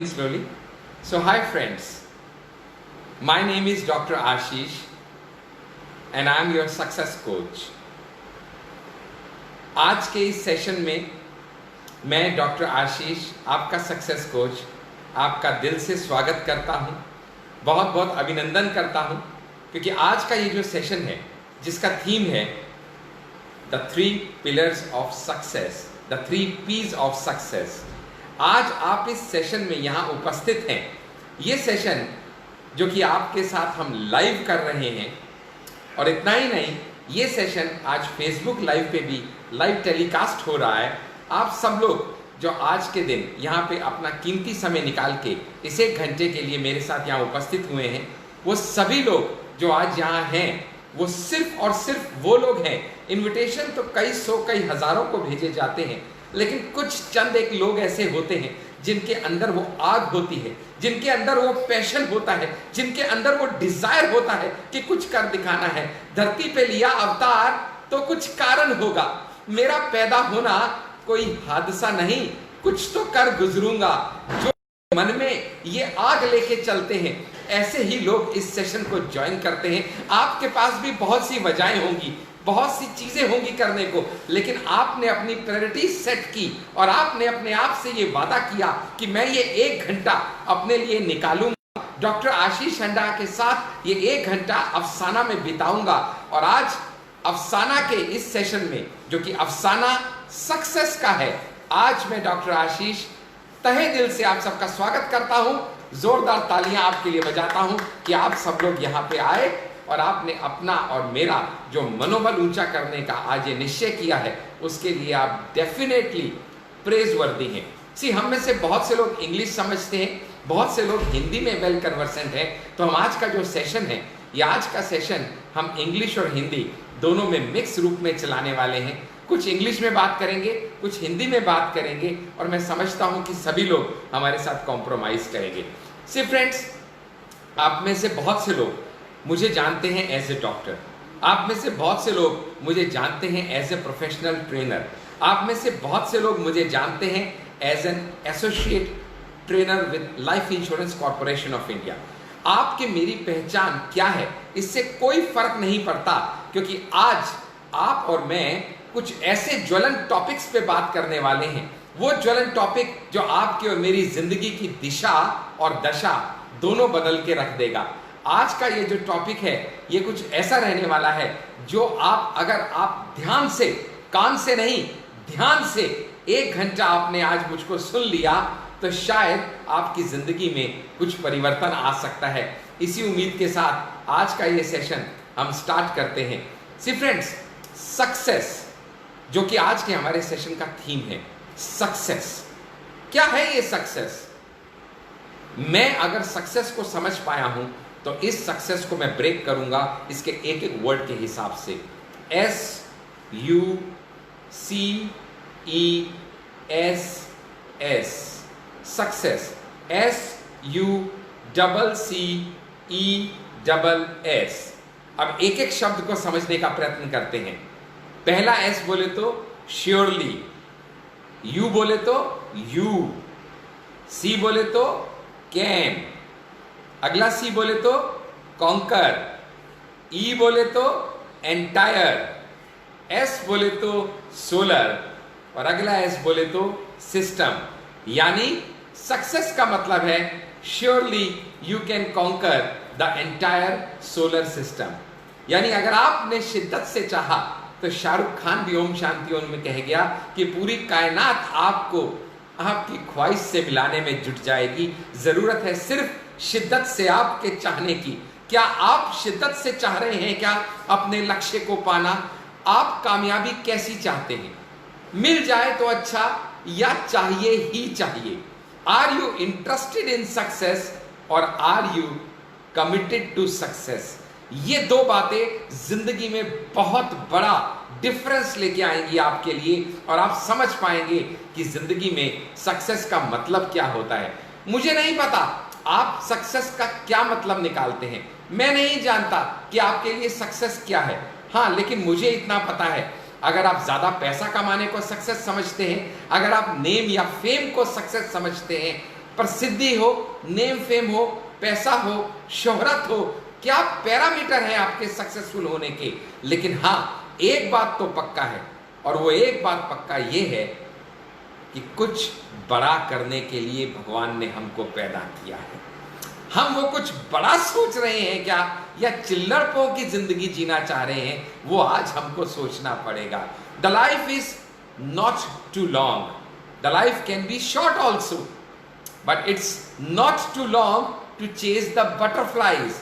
Slowly. So, hi friends. My name is Dr. Ashish and I am your success coach. आज के इस session में मैं doctor आशीष आपका सक्सेस कोच आपका दिल से स्वागत करता हूं, बहुत बहुत अभिनंदन करता हूं क्योंकि आज का ये जो सेशन है जिसका थीम है the 3 pillars of success, the 3 P's of success. आज आप इस सेशन में यहाँ उपस्थित हैं। ये सेशन जो कि आपके साथ हम लाइव कर रहे हैं और इतना ही नहीं, ये सेशन आज फेसबुक लाइव पे भी लाइव टेलीकास्ट हो रहा है। आप सब लोग जो आज के दिन यहाँ पे अपना कीमती समय निकाल के इस 1 घंटे के लिए मेरे साथ यहाँ उपस्थित हुए हैं, वो सभी लोग जो आज यहाँ हैं वो सिर्फ और सिर्फ वो लोग हैं। इनविटेशन तो कई सौ कई हजारों को भेजे जाते हैं, लेकिन कुछ चंद एक लोग ऐसे होते हैं जिनके अंदर वो आग होती है, जिनके अंदर वो पैशन होता है, जिनके अंदर वो डिजायर होता है कि कुछ कर दिखाना है। धरती पे लिया अवतार तो कुछ कारण होगा, मेरा पैदा होना कोई हादसा नहीं, कुछ तो कर गुजरूंगा। जो मन में ये आग लेके चलते हैं, ऐसे ही लोग इस सेशन को ज्वाइन करते हैं। आपके पास भी बहुत सी वजहें होंगी, बहुत सी चीजें होंगी करने को, लेकिन आपने अपनी प्रायोरिटी सेट की और आपने अपने आप से ये वादा किया कि मैं ये 1 घंटा अपने लिए निकालूंगा, डॉक्टर आशीष हंडा के साथ ये 1 घंटा अफसाना में बिताऊंगा। और आज अफसाना के इस सेशन में जो कि अफसाना सक्सेस का है, आज मैं डॉक्टर आशीष तहे दिल से आप सबका स्वागत करता हूं। जोरदार तालियां आपके लिए बजाता हूं कि आप सब लोग यहाँ पे आए और आपने अपना और मेरा जो मनोबल ऊंचा करने का आज ये निश्चय किया है, उसके लिए आप डेफिनेटली प्रेज वर्दी हैं। सी, हम में से बहुत से लोग इंग्लिश समझते हैं, बहुत से लोग हिंदी में वेल कन्वर्सेंट हैं, तो हम आज का जो सेशन है, ये आज का सेशन हम इंग्लिश और हिंदी दोनों में मिक्स रूप में चलाने वाले हैं। कुछ इंग्लिश में बात करेंगे, कुछ हिंदी में बात करेंगे, और मैं समझता हूं कि सभी लोग हमारे साथ कॉम्प्रोमाइज करेंगे। सी फ्रेंड्स, आप में से बहुत से लोग मुझे जानते हैं एज ए डॉक्टर, आप में से बहुत से लोग मुझे जानते हैं एज ए प्रोफेशनल ट्रेनर, आप में से बहुत से लोग मुझे जानते हैं as an associate trainer with Life Insurance Corporation of India. आपकी मेरी पहचान क्या है इससे कोई फर्क नहीं पड़ता, क्योंकि आज आप और मैं कुछ ऐसे ज्वलंत टॉपिक्स पे बात करने वाले हैं, वो ज्वलंत टॉपिक जो आपकी और मेरी जिंदगी की दिशा और दशा दोनों बदल के रख देगा। आज का ये जो टॉपिक है, ये कुछ ऐसा रहने वाला है जो अगर आप ध्यान से, कान से नहीं, ध्यान से 1 घंटा आपने आज मुझको सुन लिया तो शायद आपकी जिंदगी में कुछ परिवर्तन आ सकता है। इसी उम्मीद के साथ आज का ये सेशन हम स्टार्ट करते हैं। सी फ्रेंड्स, सक्सेस जो कि आज के हमारे सेशन का थीम है, सक्सेस क्या है? ये सक्सेस, मैं अगर सक्सेस को समझ पाया हूं तो इस सक्सेस को मैं ब्रेक करूंगा इसके एक एक वर्ड के हिसाब से। SUCCES, success, SUCCES। अब एक एक शब्द को समझने का प्रयत्न करते हैं। पहला S बोले तो श्योरली, U बोले तो यू, C बोले तो कैन, अगला C बोले तो कॉन्कर, E बोले तो एंटायर, S बोले तो सोलर और अगला S बोले तो सिस्टम। यानी सक्सेस का मतलब है surely you can conquer the entire solar system. यानी अगर आपने शिद्दत से चाहा तो शाहरुख खान भी ओम शांति ओम में कह गया कि पूरी कायनात आपको आपकी ख्वाहिश से मिलाने में जुट जाएगी। जरूरत है सिर्फ शिद्दत से आपके चाहने की। क्या आप शिद्दत से चाह रहे हैं क्या अपने लक्ष्य को पाना? आप कामयाबी कैसी चाहते हैं? मिल जाए तो अच्छा या चाहिए ही चाहिए? Are you interested in success और are you committed to success? ये 2 बातें जिंदगी में बहुत बड़ा डिफरेंस लेके आएंगी आपके लिए और आप समझ पाएंगे कि जिंदगी में सक्सेस का मतलब क्या होता है। मुझे नहीं पता आप सक्सेस का क्या मतलब निकालते हैं, मैं नहीं जानता कि आपके लिए सक्सेस क्या है। हाँ, लेकिन मुझे इतना पता है, अगर आप ज्यादा पैसा कमाने को सक्सेस समझते हैं, अगर आप नेम या फेम को सक्सेस समझते हैं, प्रसिद्धि हो, नेम फेम हो, पैसा हो, शोहरत हो, क्या पैरामीटर है आपके सक्सेसफुल होने के। लेकिन हाँ, एक बात तो पक्का है, और वो एक बात पक्का ये है कि कुछ बड़ा करने के लिए भगवान ने हमको पैदा किया है। हम वो कुछ बड़ा सोच रहे हैं क्या, या चिल्लड़पों की जिंदगी जीना चाह रहे हैं, वो आज हमको सोचना पड़ेगा। The life is not too long, the life can be short also, but it's not too long to chase the butterflies.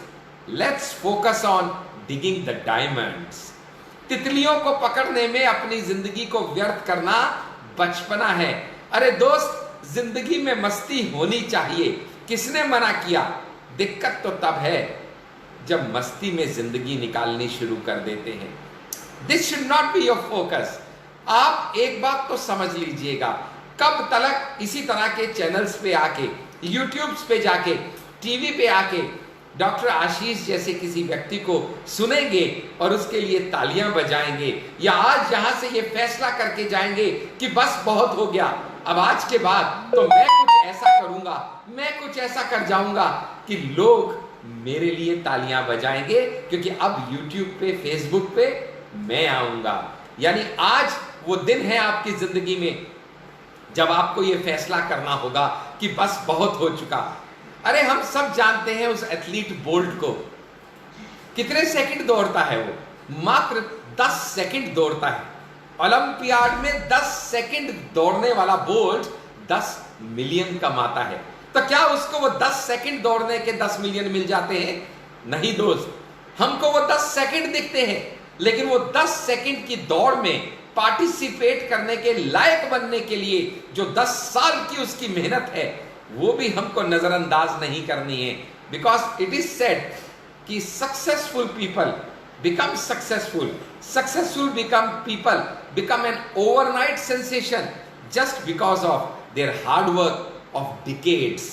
Let's focus on digging the diamonds. तितलियों को पकड़ने में अपनी जिंदगी को व्यर्थ करना बचपना है। अरे दोस्त, जिंदगी में मस्ती होनी चाहिए, किसने मना किया। दिक्कत तो तब है जब मस्ती में जिंदगी निकालनी शुरू कर देते हैं। This should not be your focus. आप एक बात तो समझ लीजिएगा, कब तक इसी तरह के चैनल्स पे आके, यूट्यूब पे जाके, टीवी पे आके डॉक्टर आशीष जैसे किसी व्यक्ति को सुनेंगे और उसके लिए तालियां बजाएंगे, या आज यहां से ये फैसला करके जाएंगे कि बस बहुत हो गया, अब आज के बाद तो मैं कुछ ऐसा करूंगा, मैं कुछ ऐसा कर जाऊंगा कि लोग मेरे लिए तालियां बजाएंगे, क्योंकि अब YouTube पे, Facebook पे मैं आऊंगा। यानी आज वो दिन है आपकी जिंदगी में जब आपको ये फैसला करना होगा कि बस बहुत हो चुका। अरे हम सब जानते हैं उस एथलीट बोल्ट को, कितने सेकंड दौड़ता है वो, मात्र 10 सेकंड दौड़ता है। ओलंपियाड में 10 सेकंड दौड़ने वाला बोल्ट 10 मिलियन कमाता है। तो क्या उसको वो 10 सेकंड दौड़ने के 10 मिलियन मिल जाते हैं? नहीं दोस्त, हमको वो 10 सेकंड दिखते हैं, लेकिन वो 10 सेकंड की दौड़ में पार्टिसिपेट करने के लायक बनने के लिए जो 10 साल की उसकी मेहनत है, वो भी हमको नजरअंदाज नहीं करनी है। बिकॉज इट इज सेड कि successful people become successful, successful become people become an overnight sensation just because of their hard work of decades.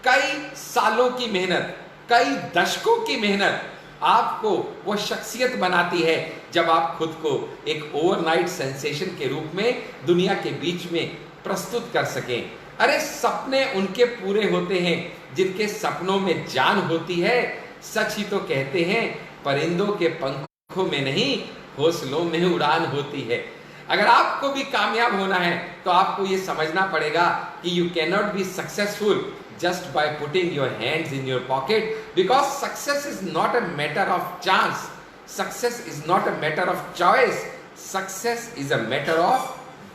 कई सालों की मेहनत, कई दशकों की मेहनत आपको वो शख्सियत बनाती है जब आप खुद को एक ओवरनाइट सेंसेशन के रूप में दुनिया के बीच में प्रस्तुत कर सकें। अरे सपने उनके पूरे होते हैं जिनके सपनों में जान होती है। सच ही तो कहते हैं, परिंदों के पंखों में नहीं, हौसलों में उड़ान होती है। अगर आपको भी कामयाब होना है तो आपको ये समझना पड़ेगा कि you can not be successful just by putting your hands in your pocket, because success is not a matter of chance, success is not a matter of choice, success is a matter of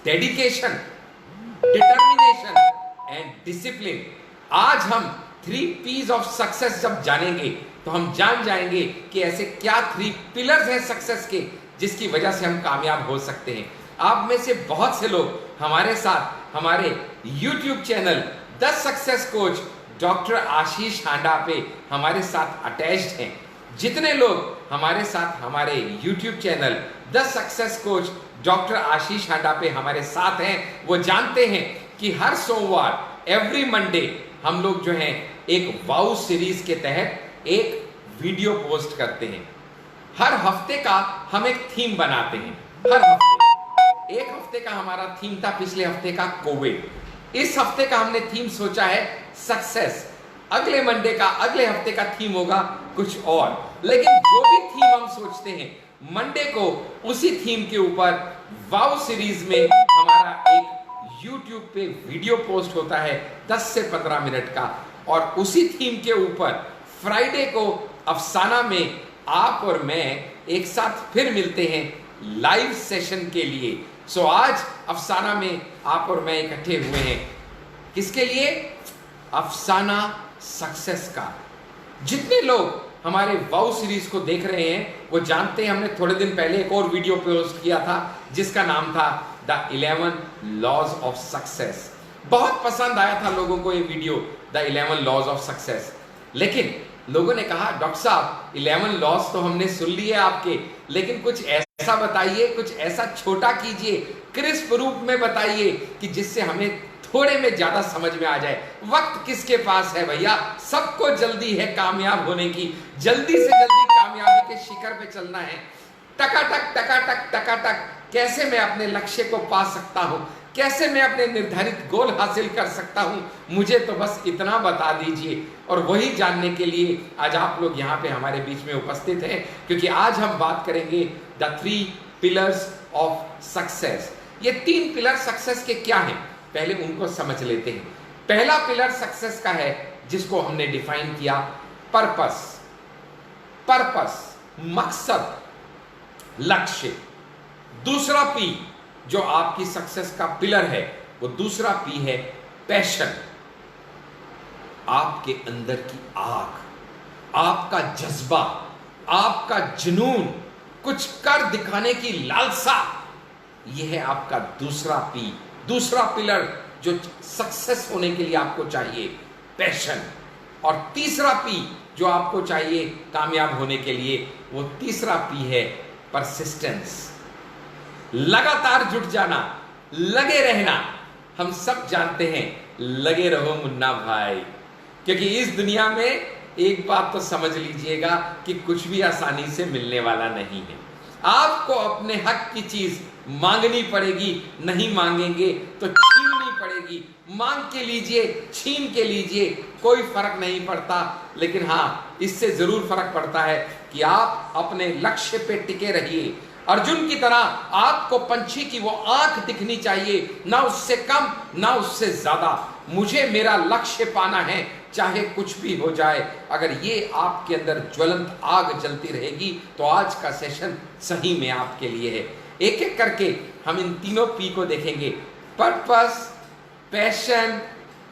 dedication, determination and discipline. आज हम 3 P's of success जब जानेंगे तो हम जान जाएंगे कि ऐसे क्या 3 पिलर्स हैं सक्सेस के जिसकी वजह से हम कामयाब हो सकते हैं। आप में से बहुत से लोग हमारे साथ हमारे YouTube channel the success coach doctor Ashish Handa पे हमारे साथ अटैच्ड हैं। जितने लोग हमारे साथ हमारे YouTube channel the success coach doctor Ashish Handa पे हमारे साथ हैं, वो जानते हैं कि हर सोमवार, एवरी मंडे, हम लोग जो हैं एक वाउ सीरीज के तहत एक वीडियो पोस्ट करते हैं। हर हफ्ते का हम एक थीम बनाते हैं। हर हफ्ते, एक हफ्ते का हमारा थीम था पिछले हफ्ते का कोविड। इस हफ्ते का हमने थीम सोचा है सक्सेस। अगले मंडे का, अगले हफ्ते का थीम होगा कुछ और। लेकिन जो भी थीम हम सोचते हैं, मंडे को उसी थीम के ऊपर वाव सीरीज में हमारा एक YouTube पे वीडियो पोस्ट होता है 10 से 15 मिनट का, और उसी थीम के ऊपर फ्राइडे को अफसाना में आप और मैं एक साथ फिर मिलते हैं लाइव सेशन के लिए। सो आज अफसाना में आप और मैं इकट्ठे हुए हैं किसके लिए? अफसाना सक्सेस का। जितने लोग हमारे वाउ सीरीज को देख रहे हैं वो जानते हैं हमने थोड़े दिन पहले एक और वीडियो पोस्ट किया था जिसका नाम था द 11 लॉज ऑफ सक्सेस। बहुत पसंद आया था लोगों को ये video, the 11 laws of success. लेकिन लोगों ने कहा डॉक्टर साहब 11 लॉज तो हमने सुन लिए आपके, लेकिन कुछ ऐसा बताइए, कुछ ऐसा छोटा कीजिए, क्रिस्प रूप में बताइए कि जिससे हमें थोड़े में ज्यादा समझ में आ जाए। वक्त किसके पास है भैया? सबको जल्दी है कामयाब होने की, जल्दी से जल्दी कामयाबी के शिखर पे चलना है। टकाटक टकाटक टकाटक कैसे मैं अपने लक्ष्य को पा सकता हूं, कैसे मैं अपने निर्धारित गोल हासिल कर सकता हूं, मुझे तो बस इतना बता दीजिए। और वही जानने के लिए आज आप लोग यहाँ पे हमारे बीच में उपस्थित हैं, क्योंकि आज हम बात करेंगे द 3 पिलर्स ऑफ सक्सेस। ये 3 पिलर सक्सेस के क्या हैं, पहले उनको समझ लेते हैं। पहला पिलर सक्सेस का है जिसको हमने डिफाइन किया पर्पस, मकसद, लक्ष्य। दूसरा पी जो आपकी सक्सेस का पिलर है, वो दूसरा पी है पैशन, आपके अंदर की आग, आपका जज्बा, आपका जुनून, कुछ कर दिखाने की लालसा। यह है आपका दूसरा पी, दूसरा पिलर जो सक्सेस होने के लिए आपको चाहिए, पैशन। और तीसरा पी जो आपको चाहिए कामयाब होने के लिए, वो तीसरा पी है परसिस्टेंस, लगातार जुट जाना, लगे रहना। हम सब जानते हैं, लगे रहो मुन्ना भाई, क्योंकि इस दुनिया में एक बात तो समझ लीजिएगा कि कुछ भी आसानी से मिलने वाला नहीं है। आपको अपने हक की चीज मांगनी पड़ेगी, नहीं मांगेंगे तो छीननी पड़ेगी। मांग के लीजिए, छीन के लीजिए, कोई फर्क नहीं पड़ता। लेकिन हाँ, इससे जरूर फर्क पड़ता है कि आप अपने लक्ष्य पे टिके रहिए। अर्जुन की तरह आपको पंछी की वो आंख दिखनी चाहिए, ना उससे कम ना उससे ज्यादा। मुझे मेरा लक्ष्य पाना है, चाहे कुछ भी हो जाए। अगर ये आपके अंदर ज्वलंत आग जलती रहेगी तो आज का सेशन सही में आपके लिए है। एक एक करके हम इन तीनों पी को देखेंगे, पर्पस, पैशन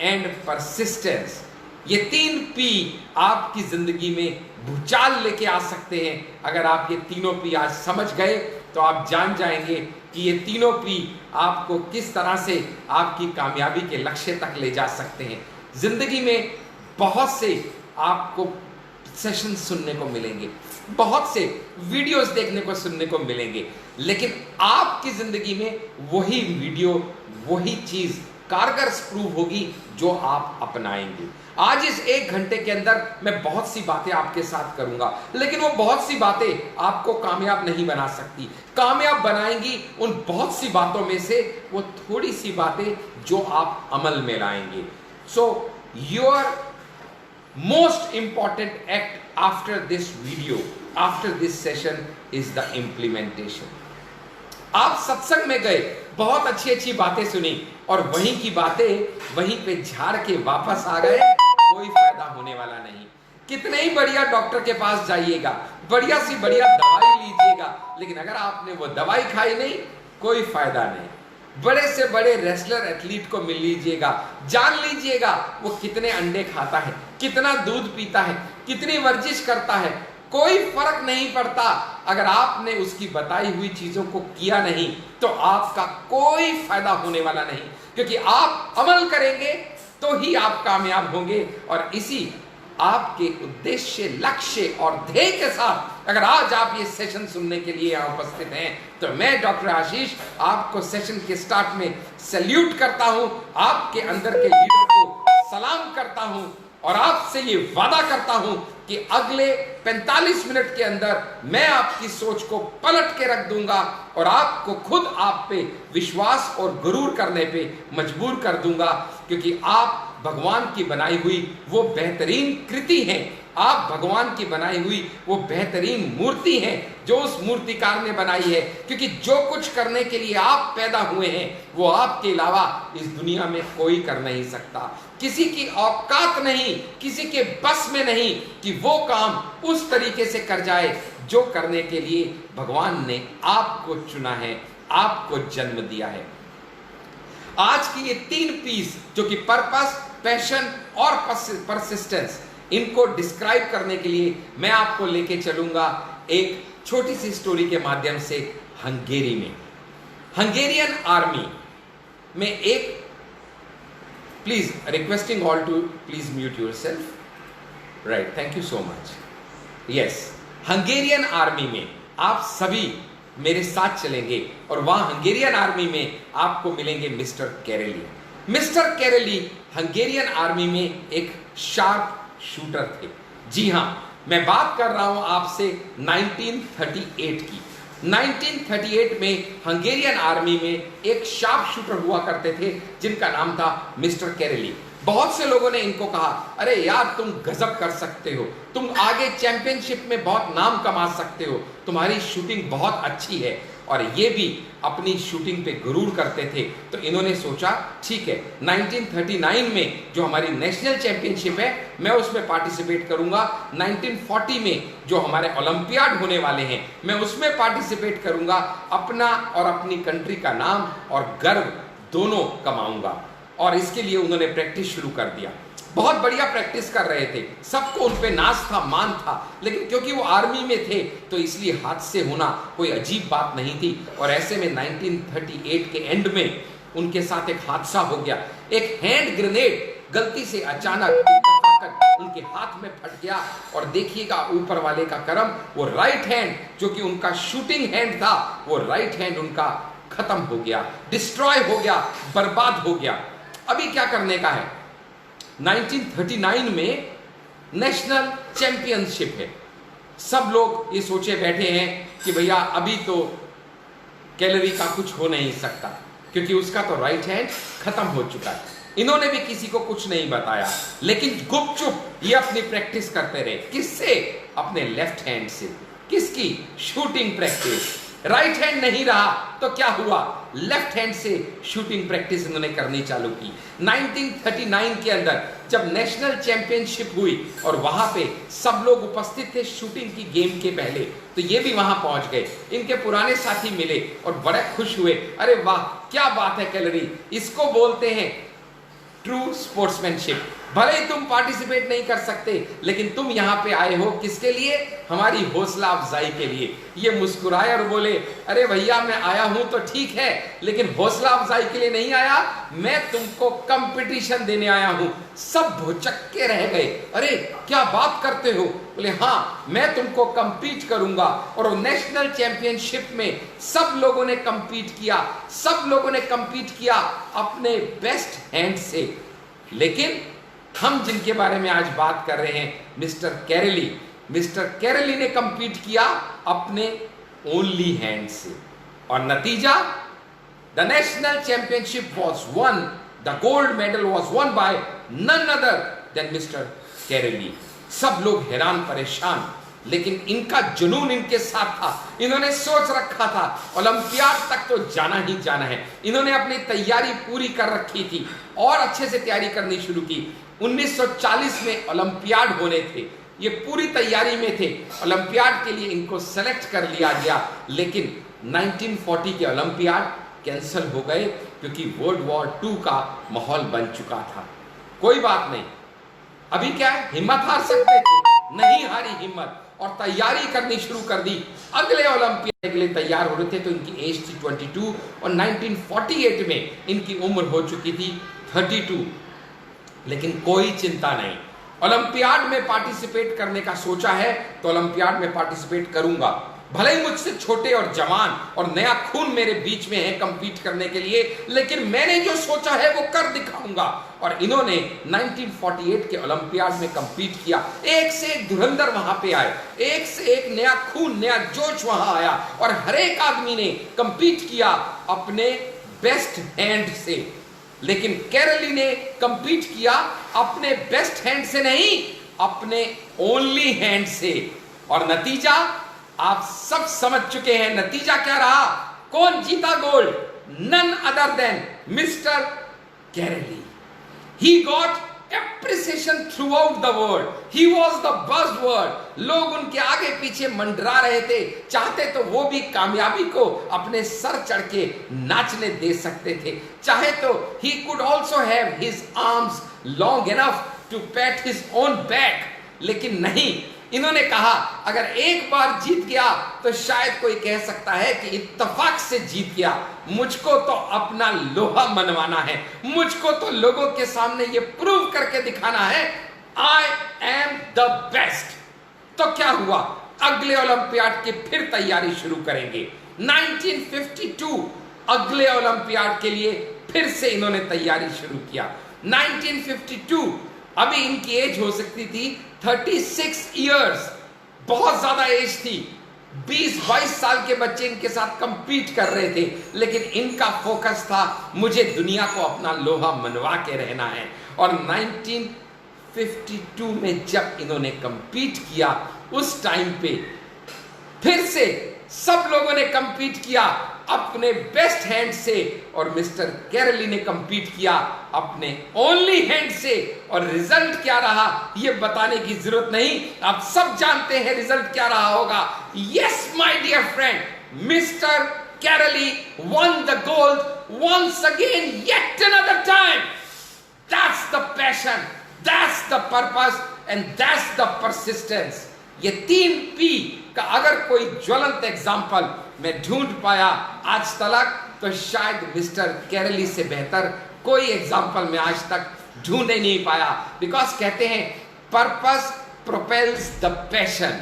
एंड परसिस्टेंस। ये 3 पी आपकी जिंदगी में भूचाल लेके आ सकते हैं। अगर आप ये तीनों पी आज समझ गए तो आप जान जाएंगे कि ये तीनों पी आपको किस तरह से आपकी कामयाबी के लक्ष्य तक ले जा सकते हैं। जिंदगी में बहुत से आपको सेशन सुनने को मिलेंगे, बहुत से वीडियोस देखने को सुनने को मिलेंगे, लेकिन आपकी जिंदगी में वही वीडियो, वही चीज कारगर प्रूव होगी जो आप अपनाएंगे। आज इस 1 घंटे के अंदर मैं बहुत सी बातें आपके साथ करूंगा, लेकिन वो बहुत सी बातें आपको कामयाब नहीं बना सकती। कामयाब बनाएंगी उन बहुत सी बातों में से वो थोड़ी सी बातें जो आप अमल में लाएंगे। So your most important act after this video, after this session is the implementation. आप सत्संग में गए, बहुत अच्छी अच्छी बातें सुनी और वहीं की बातें वहीं पे झाड़ के वापस आ गए, कोई फायदा होने वाला नहीं। कितने ही बढ़िया डॉक्टर के पास जाइएगा, बढ़िया सी बढ़िया दवाई लीजिएगा, लेकिन अगर आपने वो दवाई खाई नहीं, कोई फायदा नहीं। बड़े से बड़े रेसलर एथलीट को मिल लीजिएगा, जान लीजिएगा वो कितने अंडे खाता है, कितना दूध पीता है, कितनी वर्जिश करता है, कोई फर्क नहीं पड़ता। अगर आपने उसकी बताई हुई चीजों को किया नहीं तो आपका कोई फायदा होने वाला नहीं, क्योंकि आप अमल करेंगे तो ही आप कामयाब होंगे। और इसी आपके उद्देश्य, लक्ष्य और ध्येय के साथ अगर आज आप ये सेशन सुनने के लिए यहाँ उपस्थित हैं, तो मैं डॉक्टर आशीष आपको सेशन के स्टार्ट में सैल्यूट करता हूं, आपके अंदर के लीडर को सलाम करता हूं और आपसे ये वादा करता हूं कि अगले 45 मिनट के अंदर मैं आपकी सोच को पलट के रख दूंगा और आपको खुद आप पे विश्वास और गुरूर करने पे मजबूर कर दूंगा, क्योंकि आप भगवान की बनाई हुई वो बेहतरीन कृति हैं। आप भगवान की बनाई हुई वो बेहतरीन मूर्ति हैं जो उस मूर्तिकार ने बनाई है, क्योंकि जो कुछ करने के लिए आप पैदा हुए हैं वो आपके अलावा इस दुनिया में कोई कर नहीं सकता। किसी की औकात नहीं, किसी के बस में नहीं कि वो काम उस तरीके से कर जाए जो करने के लिए भगवान ने आपको चुना है, आपको जन्म दिया है। आज की ये 3 पीस जो कि पर्पस, पैशन और परसिस्टेंस, इनको डिस्क्राइब करने के लिए मैं आपको लेके चलूंगा एक छोटी सी स्टोरी के माध्यम से हंगेरी में। हंगेरियन आर्मी में एक, please requesting all to please mute yourself, right, thank you so much, yes. Hungarian army में आप सभी मेरे साथ चलेंगे और वहां हंगेरियन आर्मी में आपको मिलेंगे मिस्टर कैरेली। मिस्टर कैरेली हंगेरियन आर्मी में एक शार्प शूटर थे। जी हां, मैं बात कर रहा हूं आपसे 1938 की। 1938 में हंगेरियन आर्मी में एक शार्प शूटर हुआ करते थे जिनका नाम था मिस्टर कैरेली। बहुत से लोगों ने इनको कहा, अरे यार तुम गजब कर सकते हो, तुम आगे चैंपियनशिप में बहुत नाम कमा सकते हो, तुम्हारी शूटिंग बहुत अच्छी है। और ये भी अपनी शूटिंग पे गुरूर करते थे। तो इन्होंने सोचा ठीक है, 1939 में जो हमारी नेशनल चैंपियनशिप है मैं उसमें पार्टिसिपेट करूंगा, 1940 में जो हमारे ओलंपियाड होने वाले हैं मैं उसमें पार्टिसिपेट करूंगा, अपना और अपनी कंट्री का नाम और गर्व दोनों कमाऊंगा। और इसके लिए उन्होंने प्रैक्टिस शुरू कर दिया। बहुत बढ़िया प्रैक्टिस कर रहे थे, सबको उन पे नाज था, मान था, लेकिन क्योंकि वो आर्मी में थे तो इसलिए हादसे होना कोई अजीब बात नहीं थी। और ऐसे में 1938 के एंड में उनके साथ एक हादसा हो गया। एक हैंड ग्रेनेड गलती से अचानक उनके हाथ में फट गया। और देखिएगा ऊपर वाले का करम, वो राइट हैंड जो कि उनका शूटिंग हैंड था, वो राइट हैंड उनका खत्म हो गया, डिस्ट्रॉय हो गया, बर्बाद हो गया। अभी क्या करने का है? 1939 में नेशनल चैंपियनशिप है। सब लोग ये सोचे बैठे हैं कि भैया अभी तो कैलोरी का कुछ हो नहीं सकता क्योंकि उसका तो राइट हैंड खत्म हो चुका है। इन्होंने भी किसी को कुछ नहीं बताया, लेकिन गुपचुप ये अपनी प्रैक्टिस करते रहे। किससे? अपने लेफ्ट हैंड से। किसकी? Shooting practice. राइट हैंड नहीं रहा तो क्या हुआ? लेफ्ट हैंड से शूटिंग प्रैक्टिस इन्होंने करनी चालू की। 1939 के अंदर जब नेशनल चैंपियनशिप हुई और वहां पे सब लोग उपस्थित थे शूटिंग की गेम के पहले, तो ये भी वहां पहुंच गए। इनके पुराने साथी मिले और बड़े खुश हुए, अरे वाह क्या बात है कैलोरी, इसको बोलते हैं ट्रू स्पोर्ट्समैनशिप। भले ही तुम पार्टिसिपेट नहीं कर सकते लेकिन तुम यहां पे आए हो किसके लिए? हमारी हौसला अफजाई के लिए। ये मुस्कुराए और बोले, अरे भैया मैं आया हूं तो ठीक है लेकिन हौसला अफजाई के लिए नहीं आया, मैं तुमको कंपटीशन देने आया हूं। सब भौचक्के रह गए, अरे क्या बात करते हो? बोले हाँ मैं तुमको कंपीट करूंगा। और नेशनल चैंपियनशिप में सब लोगों ने कंपीट किया, सब लोगों ने कंपीट किया अपने बेस्ट हैंड से। लेकिन हम जिनके बारे में आज बात कर रहे हैं, मिस्टर कैरेली ने कंपीट किया अपने ओनली हैंड से। और नतीजा, the national championship was won, the gold medal was won by none other than mister Karoly. सब लोग हैरान परेशान, लेकिन इनका जुनून इनके साथ था। इन्होंने सोच रखा था ओलंपियाड तक तो जाना ही जाना है। इन्होंने अपनी तैयारी पूरी कर रखी थी और अच्छे से तैयारी करनी शुरू की। 1940 में ओलंपियाड होने थे, ये पूरी तैयारी में थे। ओलंपियाड के लिए इनको सेलेक्ट कर लिया गया, लेकिन 1940 के ओलंपियाड कैंसिल हो गए क्योंकि वर्ल्ड वॉर 2 का माहौल बन चुका था। कोई बात नहीं, अभी क्या है, हिम्मत हार सकते थे? नहीं हारी हिम्मत और तैयारी करनी शुरू कर दी। अगले ओलंपियाड के लिए तैयार हो रहे थे तो इनकी एज थी 22 और 1948 में इनकी उम्र हो चुकी थी 32। लेकिन कोई चिंता नहीं, ओलंपियाड में पार्टिसिपेट करने का सोचा है तो ओलंपियाड में पार्टिसिपेट करूंगा। भले ही मुझसे छोटे और जवान और नया खून मेरे बीच में है कंपीट करने के लिए, लेकिन मैंने जो सोचा है वो कर दिखाऊंगा। और इन्होंने 1948 के ओलंपियाड में कंपीट किया। एक से एक धुरंधर वहां पे आए, एक से एक नया खून, नया जोश वहां आया और हर एक आदमी ने कंपीट किया अपने बेस्ट हैंड से। लेकिन कैरोली ने कंपीट किया अपने बेस्ट हैंड से नहीं, अपने ओनली हैंड से। और नतीजा आप सब समझ चुके हैं। नतीजा क्या रहा? कौन जीता gold? None other than mister Karoly. He got appreciation throughout the world. He was the buzzword. लोग उनके आगे पीछे मंडरा रहे थे, चाहते तो वो भी कामयाबी को अपने सर चढ़ के नाचने दे सकते थे, चाहे तो he could also have his arms long enough to pat his own back. लेकिन नहीं, इन्होंने कहा अगर एक बार जीत गया तो शायद कोई कह सकता है कि इत्तेफाक से जीत गया, मुझको तो अपना लोहा मनवाना है, मुझको तो लोगों के सामने ये प्रूव करके दिखाना है आई एम द बेस्ट। तो क्या हुआ? अगले ओलंपियाड की फिर तैयारी शुरू करेंगे। 1952 अगले ओलंपियाड के लिए फिर से इन्होंने तैयारी शुरू किया। 1952 अभी इनकी एज हो सकती थी 36 इयर्स, बहुत ज्यादा एज थी। 20-22 साल के बच्चे इनके साथ compete कर रहे थे, लेकिन इनका फोकस था मुझे दुनिया को अपना लोहा मनवा के रहना है। और 1952 में जब इन्होंने compete किया, उस टाइम पे फिर से सब लोगों ने compete किया अपने बेस्ट हैंड से, और मिस्टर कैरली ने compete किया अपने ओनली हैंड से। और रिजल्ट क्या रहा ये बताने की जरूरत नहीं, आप सब जानते हैं रिजल्ट क्या रहा होगा। Yes my dear friend, mister Karoly won the gold once again, yet another time. That's the passion, that's the purpose and that's the persistence. ये 3P का अगर कोई ज्वलंत एग्जाम्पल मैं ढूंढ पाया आज तक, तो शायद मिस्टर कैरली से बेहतर कोई एग्जाम्पल मैं आज तक ढूंढ ही नहीं पाया। बिकॉज कहते हैं purpose propels the passion.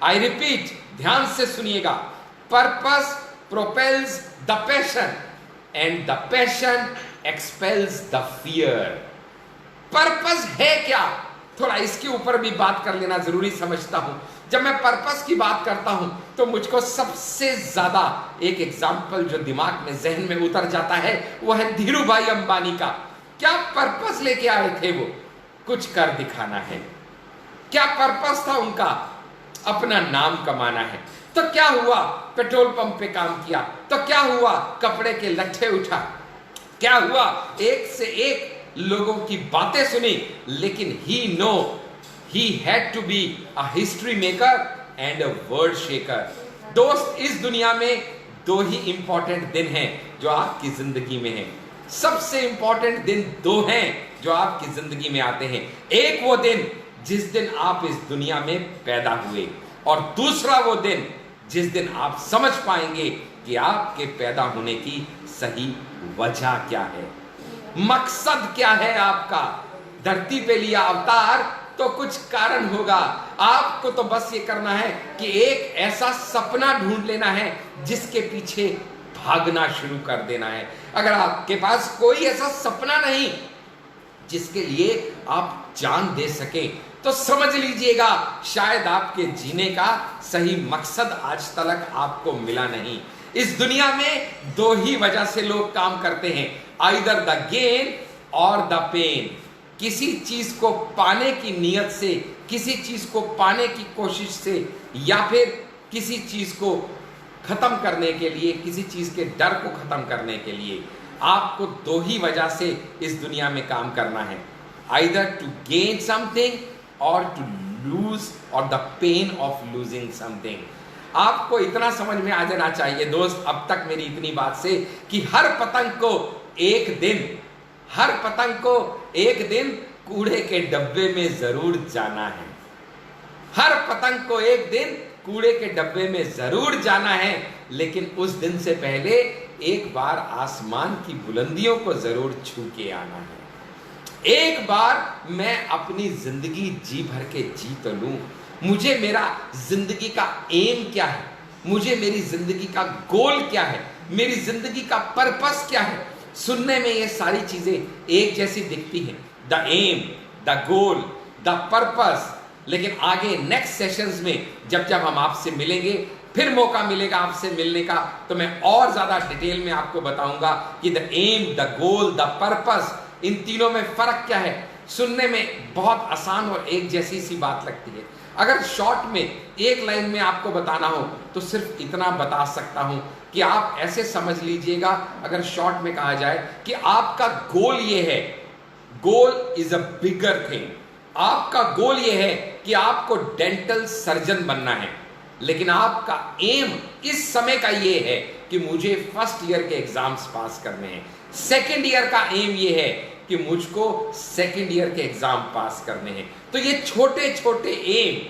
I repeat, ध्यान से सुनिएगा, purpose propels the passion and the passion expels the fear. Purpose है क्या, थोड़ा इसके ऊपर भी बात कर लेना जरूरी समझता हूं। जब मैं पर्पस की बात करता हूं तो मुझको सबसे ज्यादा एक एग्जाम्पल जो दिमाग में जहन में उतर जाता है वो है धीरू भाई अंबानी का। क्या पर्पस लेके आए थे वो? कुछ कर दिखाना है। क्या पर्पस था उनका? अपना नाम कमाना है। तो क्या हुआ? पेट्रोल पंप पे काम किया। तो क्या हुआ? कपड़े के लट्ठे उठा। क्या हुआ? एक से एक लोगों की बातें सुनी, लेकिन he had to be a history maker and a word shaker. दोस्त, इस दुनिया में दो ही इंपॉर्टेंट दिन हैं जो आपकी जिंदगी में हैं। सबसे इंपॉर्टेंट दिन दो हैं जो आपकी जिंदगी में आते हैं। एक वो दिन जिस दिन आप इस दुनिया में पैदा हुए, और दूसरा वो दिन जिस दिन आप समझ पाएंगे कि आपके पैदा होने की सही वजह क्या है, मकसद क्या है आपका। धरती पे लिया अवतार तो कुछ कारण होगा। आपको तो बस ये करना है कि एक ऐसा सपना ढूंढ लेना है जिसके पीछे भागना शुरू कर देना है। अगर आपके पास कोई ऐसा सपना नहीं जिसके लिए आप जान दे सके, तो समझ लीजिएगा शायद आपके जीने का सही मकसद आज तक आपको मिला नहीं। इस दुनिया में दो ही वजह से लोग काम करते हैं, आइदर द गेन और द पेन। किसी चीज को पाने की नीयत से, किसी चीज को पाने की कोशिश से, या फिर किसी चीज को खत्म करने के लिए, किसी चीज के डर को खत्म करने के लिए आपको दो ही वजह से इस दुनिया में काम करना है, आइदर टू गेन समथिंग और टू लूज, और the pain of losing something. आपको इतना समझ में आ जाना चाहिए दोस्त अब तक मेरी इतनी बात से, कि हर पतंग को एक दिन कूड़े के डब्बे में जरूर जाना है। हर पतंग को एक दिन कूड़े के डब्बे में जरूर जाना है, लेकिन उस दिन से पहले एक बार आसमान की बुलंदियों को जरूर छू के आना है। एक बार मैं अपनी जिंदगी जी भर के जी तो लूं। मुझे मेरा जिंदगी का एम क्या है, मुझे मेरी जिंदगी का गोल क्या है, मेरी जिंदगी का पर्पस क्या है। सुनने में ये सारी चीजें एक जैसी दिखती हैं, the aim, the goal, the purpose, लेकिन आगे नेक्स्ट सेशंस में जब हम आपसे मिलेंगे, फिर मौका मिलेगा आपसे मिलने का, तो मैं और ज्यादा डिटेल में आपको बताऊंगा कि the aim, the goal, the purpose, इन तीनों में फर्क क्या है। सुनने में बहुत आसान और एक जैसी सी बात लगती है। अगर शॉर्ट में एक लाइन में आपको बताना हो तो सिर्फ इतना बता सकता हूं कि आप ऐसे समझ लीजिएगा, अगर शॉर्ट में कहा जाए कि आपका गोल ये है, goal is a bigger thing. आपका गोल ये है कि आपको डेंटल सर्जन बनना है, लेकिन आपका एम इस समय का ये है कि मुझे फर्स्ट ईयर के एग्जाम्स पास करने हैं। सेकेंड ईयर का एम ये है कि मुझको सेकेंड ईयर के एग्जाम पास करने हैं। तो ये छोटे छोटे एम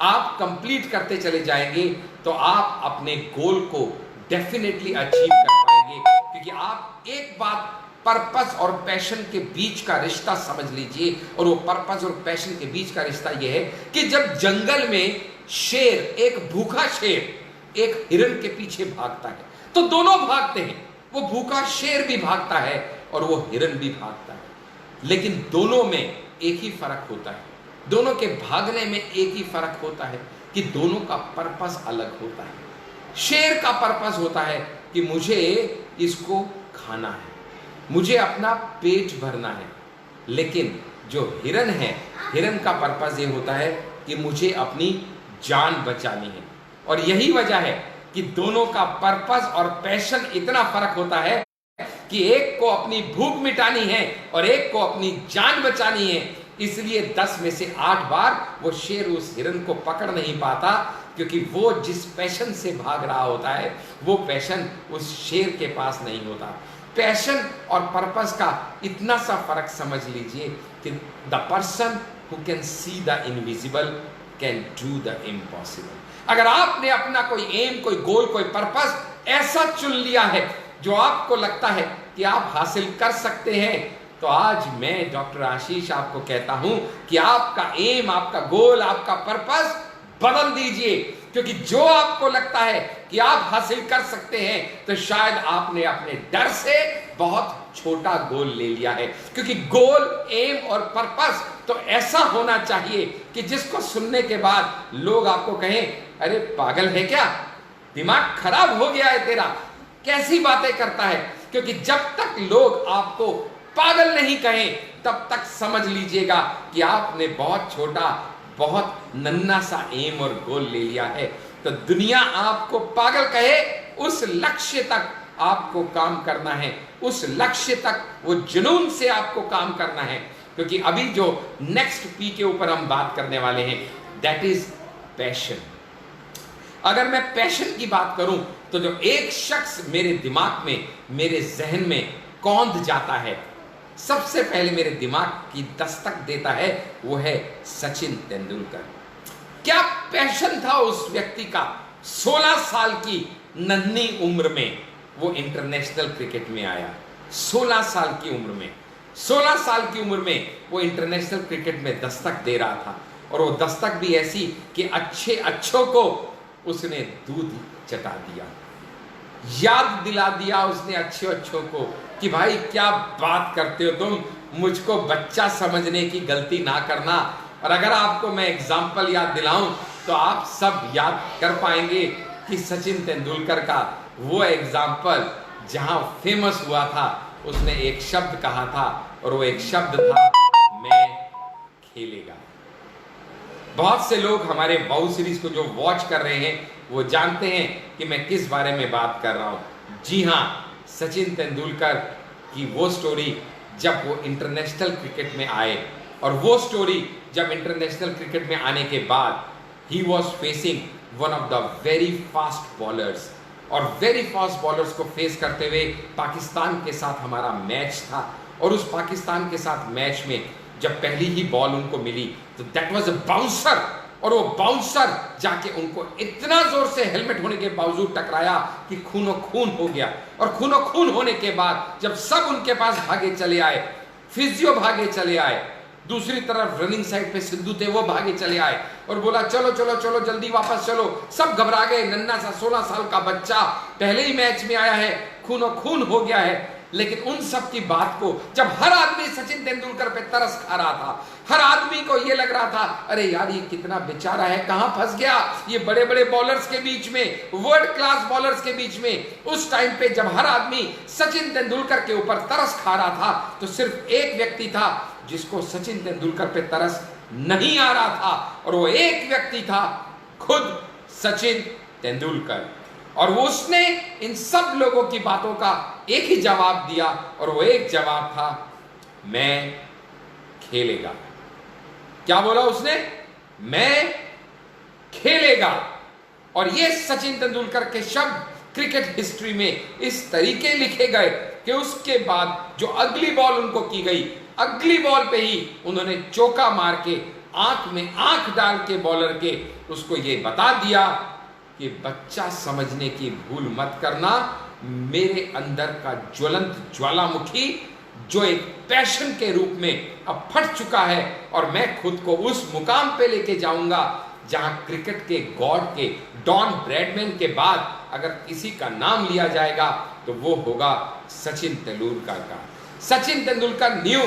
आप कंप्लीट करते चले जाएंगे तो आप अपने गोल को डेफिनेटली अचीव कर पाएंगे। क्योंकि आप एक बात पर्पस और पैशन के बीच का रिश्ता समझ लीजिए, और वो पर्पस और पैशन के बीच का रिश्ता ये है कि जब जंगल में शेर, एक भूखा शेर एक हिरन के पीछे भागता है, तो दोनों भागते हैं। वो भूखा शेर भी भागता है और वो हिरन भी भागता है, लेकिन दोनों में एक ही फर्क होता है, दोनों के भागने में एक ही फर्क होता है। कि दोनों का पर्पस अलग होता है। शेर का पर्पस होता है कि मुझे इसको खाना है, मुझे अपना पेट भरना है, लेकिन जो हिरन है, हिरन का पर्पस ये होता है कि मुझे अपनी जान बचानी है। और यही वजह है कि दोनों का पर्पस और पैशन इतना फर्क होता है कि एक को अपनी भूख मिटानी है और एक को अपनी जान बचानी है। इसलिए 10 में से 8 बार वो शेर उस हिरन को पकड़ नहीं पाता, क्योंकि वो जिस पैशन से भाग रहा होता है वो पैशन उस शेर के पास नहीं होता। पैशन और पर्पस का इतना सा फर्क समझ लीजिए कि the person who can see the invisible can do the impossible. अगर आपने अपना कोई एम, कोई गोल, कोई पर्पस ऐसा चुन लिया है जो आपको लगता है कि आप हासिल कर सकते हैं, तो आज मैं डॉक्टर आशीष आपको कहता हूं कि आपका एम, आपका गोल, आपका पर्पस बदल दीजिए। क्योंकि जो आपको लगता है कि आप हासिल कर सकते हैं, तो शायद आपने अपने डर से बहुत छोटा गोल ले लिया है। क्योंकि गोल, एम और पर्पस तो ऐसा होना चाहिए कि जिसको सुनने के बाद लोग आपको कहें, अरे पागल है क्या, दिमाग खराब हो गया है तेरा, कैसी बातें करता है। क्योंकि जब तक लोग आपको पागल नहीं कहें, तब तक समझ लीजिएगा कि आपने बहुत छोटा, बहुत नन्हा सा एम और गोल ले लिया है। तो दुनिया आपको पागल कहे, उस लक्ष्य तक आपको काम करना है, उस लक्ष्य तक वो जुनून से आपको काम करना है। क्योंकि अभी जो नेक्स्ट पी के ऊपर हम बात करने वाले हैं, दैट इज पैशन। अगर मैं पैशन की बात करूं तो जो एक शख्स मेरे दिमाग में, मेरे जहन में कौंध जाता है, सबसे पहले मेरे दिमाग की दस्तक देता है, वो है सचिन तेंदुलकर। क्या पैशन था उस व्यक्ति का। 16 साल की नन्ही उम्र में वो इंटरनेशनल क्रिकेट में आया। 16 साल की उम्र में, 16 साल की उम्र में वो इंटरनेशनल क्रिकेट में दस्तक दे रहा था। और वो दस्तक भी ऐसी कि अच्छे अच्छों को उसने दूध चटा दिया, याद दिला दिया उसने अच्छे अच्छों को कि भाई क्या बात करते हो तुम, मुझको बच्चा समझने की गलती ना करना। और अगर आपको मैं एग्जाम्पल याद दिलाऊं तो आप सब याद कर पाएंगे कि सचिन तेंदुलकर का वो एग्जाम्पल जहां फेमस हुआ था, उसने एक शब्द कहा था और वो एक शब्द था, मैं खेलेगा। बहुत से लोग हमारे बाउ सीरीज को जो वॉच कर रहे हैं वो जानते हैं कि मैं किस बारे में बात कर रहा हूं। जी हां, सचिन तेंदुलकर की वो स्टोरी जब वो इंटरनेशनल क्रिकेट में आए, और वो स्टोरी जब इंटरनेशनल क्रिकेट में आने के बाद he was facing one of the very fast bowlers, और वेरी फास्ट बॉलर्स को फेस करते हुए पाकिस्तान के साथ हमारा मैच था। और उस पाकिस्तान के साथ मैच में जब पहली ही बॉल उनको मिली तो दैट वाज अ बाउंसर, और वो बाउंसर जाके उनको इतना जोर से हेलमेट होने के बावजूद टकराया कि खूनो खून हो गया। और खूनो खून होने के बाद जब सब उनके पास भागे चले आए, फिजियो भागे चले आए, दूसरी तरफ रनिंग साइड पे सिद्धू थे, वो भागे चले आए और बोला चलो चलो चलो जल्दी वापस चलो। सब घबरा गए, नन्हा सा 16 साल का बच्चा पहले ही मैच में आया है, खूनो खून हो गया है। लेकिन उन सब की बात को जब हर आदमी सचिन तेंदुलकर पे तरस खा रहा था, हर आदमी को ये लग रहा था, अरे यार ये कितना बेचारा है, कहां फंस गया ये बड़े बड़े बॉलर्स के बीच में, वर्ल्ड क्लास बॉलर्स के बीच में। उस टाइम पे जब हर आदमी सचिन तेंदुलकर के ऊपर तरस खा रहा था, तो सिर्फ एक व्यक्ति था जिसको सचिन तेंदुलकर पे तरस नहीं आ रहा था, और वो एक व्यक्ति था खुद सचिन तेंदुलकर। और वो उसने इन सब लोगों की बातों का एक ही जवाब दिया, और वो एक जवाब था, मैं खेलेगा। क्या बोला उसने? मैं खेलेगा। और ये सचिन तेंदुलकर के शब्द क्रिकेट हिस्ट्री में इस तरीके लिखे गए कि उसके बाद जो अगली बॉल उनको की गई, अगली बॉल पे ही उन्होंने चौका मार के आंख में आंख डाल के बॉलर के उसको ये बता दिया कि बच्चा समझने की भूल मत करना, मेरे अंदर का ज्वलंत ज्वालामुखी जो एक पैशन के रूप में अब फट चुका है, और मैं खुद को उस मुकाम पे लेके जाऊंगा जहां क्रिकेट के गॉड के डॉन ब्रैडमैन के बाद अगर किसी का नाम लिया जाएगा तो वो होगा सचिन तेंदुलकर का। Sachin Tendulkar knew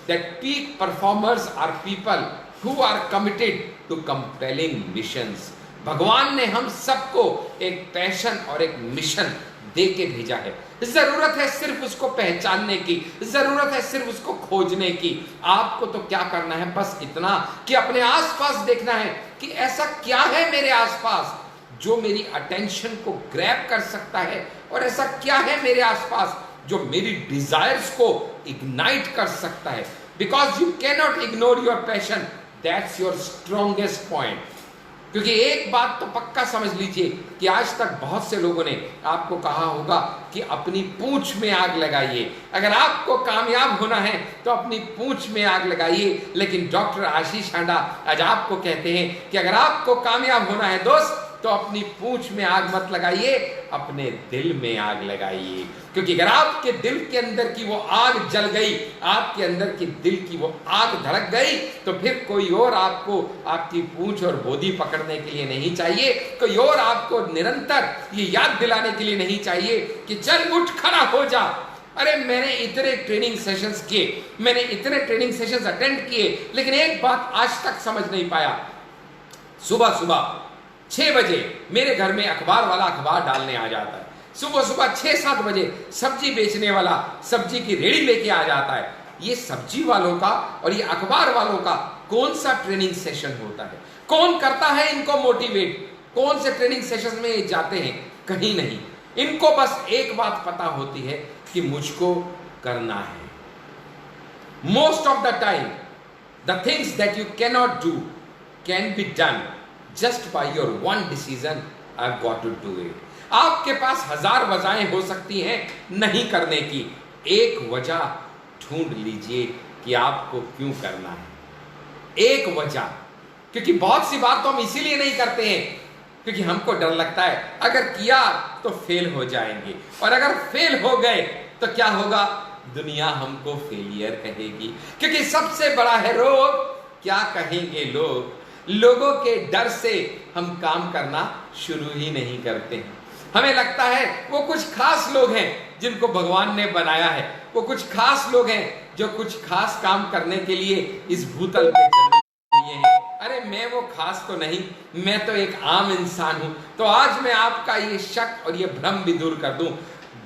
that peak performers are people who are committed to compelling missions। भगवान ने हम सबको एक पैशन और एक मिशन दे के भेजा है। जरूरत है सिर्फ उसको पहचानने की, जरूरत है सिर्फ उसको खोजने की। आपको तो क्या करना है, बस इतना कि अपने आसपास देखना है कि ऐसा क्या है मेरे आसपास जो मेरी अटेंशन को ग्रैब कर सकता है, और ऐसा क्या है मेरे आसपास जो मेरी डिजायर्स को इग्नाइट कर सकता है। Because you can not ignore your passion, that's your strongest point. क्योंकि एक बात तो पक्का समझ लीजिए कि आज तक बहुत से लोगों ने आपको कहा होगा कि अपनी पूंछ में आग लगाइए, अगर आपको कामयाब होना है तो अपनी पूंछ में आग लगाइए। लेकिन डॉक्टर आशीष हांडा आज आपको कहते हैं कि अगर आपको कामयाब होना है दोस्त, तो अपनी पूंछ में आग मत लगाइए, अपने दिल में आग लगाइए। क्योंकि अगर आपके दिल के अंदर की वो आग जल गई, आपके अंदर की दिल की वो आग धड़क गई, तो फिर कोई और आपको आपकी पूंछ और बोधी पकड़ने के लिए नहीं चाहिए, कोई और आपको निरंतर ये याद दिलाने के लिए नहीं चाहिए कि चल उठ खड़ा हो जा। अरे मैंने इतने ट्रेनिंग सेशंस किए, मैंने इतने ट्रेनिंग सेशंस अटेंड किए, लेकिन एक बात आज तक समझ नहीं पाया। सुबह सुबह 6 बजे मेरे घर में अखबार वाला अखबार डालने आ जाता है, सुबह सुबह 6-7 बजे सब्जी बेचने वाला सब्जी की रेडी लेके आ जाता है। ये सब्जी वालों का और ये अखबार वालों का कौन सा ट्रेनिंग सेशन होता है? कौन करता है इनको मोटिवेट? कौन से ट्रेनिंग सेशन में ये जाते हैं? कहीं नहीं। इनको बस एक बात पता होती है कि मुझको करना है। Most of the time the things that you can not do can be done just by your one decision, I have got to do it. आपके पास 1000 वजहें हो सकती हैं नहीं करने की, एक वजह ढूंढ लीजिए कि आपको क्यों करना है। एक वजह। क्योंकि बहुत सी बात तो हम इसीलिए नहीं करते हैं क्योंकि हमको डर लगता है अगर किया तो फेल हो जाएंगे, और अगर फेल हो गए तो क्या होगा? दुनिया हमको फेलियर कहेगी। क्योंकि सबसे बड़ा है रोग, क्या कहेंगे लोग। लोगों के डर से हम काम करना शुरू ही नहीं करते हैं। हमें लगता है वो कुछ खास लोग हैं जिनको भगवान ने बनाया है, वो कुछ खास लोग हैं जो कुछ खास काम करने के लिए इस भूतल पे जन्म लिए हैं। अरे मैं वो खास तो नहीं, मैं तो एक आम इंसान हूं। तो आज मैं आपका ये शक और ये भ्रम भी दूर कर दूं।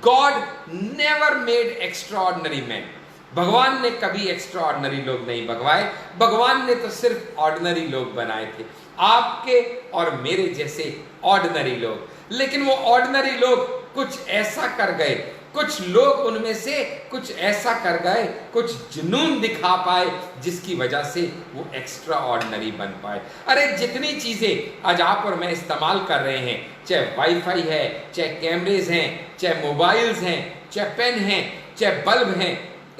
God never made extraordinary man. भगवान ने कभी एक्स्ट्राऑर्डिनरी लोग नहीं भगवाए, भगवान ने तो सिर्फ ऑर्डिनरी लोग बनाए थे, आपके और मेरे जैसे ऑर्डिनरी लोग। लेकिन वो ऑर्डिनरी लोग कुछ ऐसा कर गए, कुछ लोग उनमें से कुछ ऐसा कर गए, कुछ जुनून दिखा पाए जिसकी वजह से वो एक्स्ट्रा ऑर्डिनरी बन पाए। अरे जितनी चीजें आज आप और मैं इस्तेमाल कर रहे हैं, चाहे वाईफाई है, चाहे कैमरेज हैं, चाहे मोबाइल्स हैं, चाहे पेन हैं, चाहे बल्ब हैं,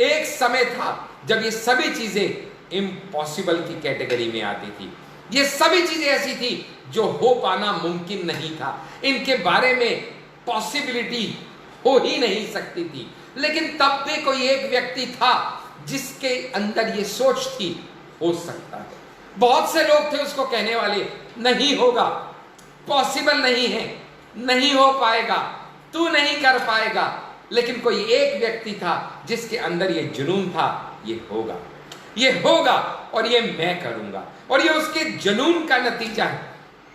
एक समय था जब ये सभी चीजें इम्पॉसिबल की कैटेगरी में आती थी। ये सभी चीजें ऐसी थी जो हो पाना मुमकिन नहीं था, इनके बारे में पॉसिबिलिटी हो ही नहीं सकती थी। लेकिन तब भी कोई एक व्यक्ति था जिसके अंदर ये सोच थी हो सकता है। बहुत से लोग थे उसको कहने वाले नहीं होगा, पॉसिबल नहीं है, नहीं हो पाएगा, तू नहीं कर पाएगा। लेकिन कोई एक व्यक्ति था जिसके अंदर ये जुनून था, ये होगा, ये होगा और ये मैं करूंगा। और ये उसके जुनून का नतीजा है,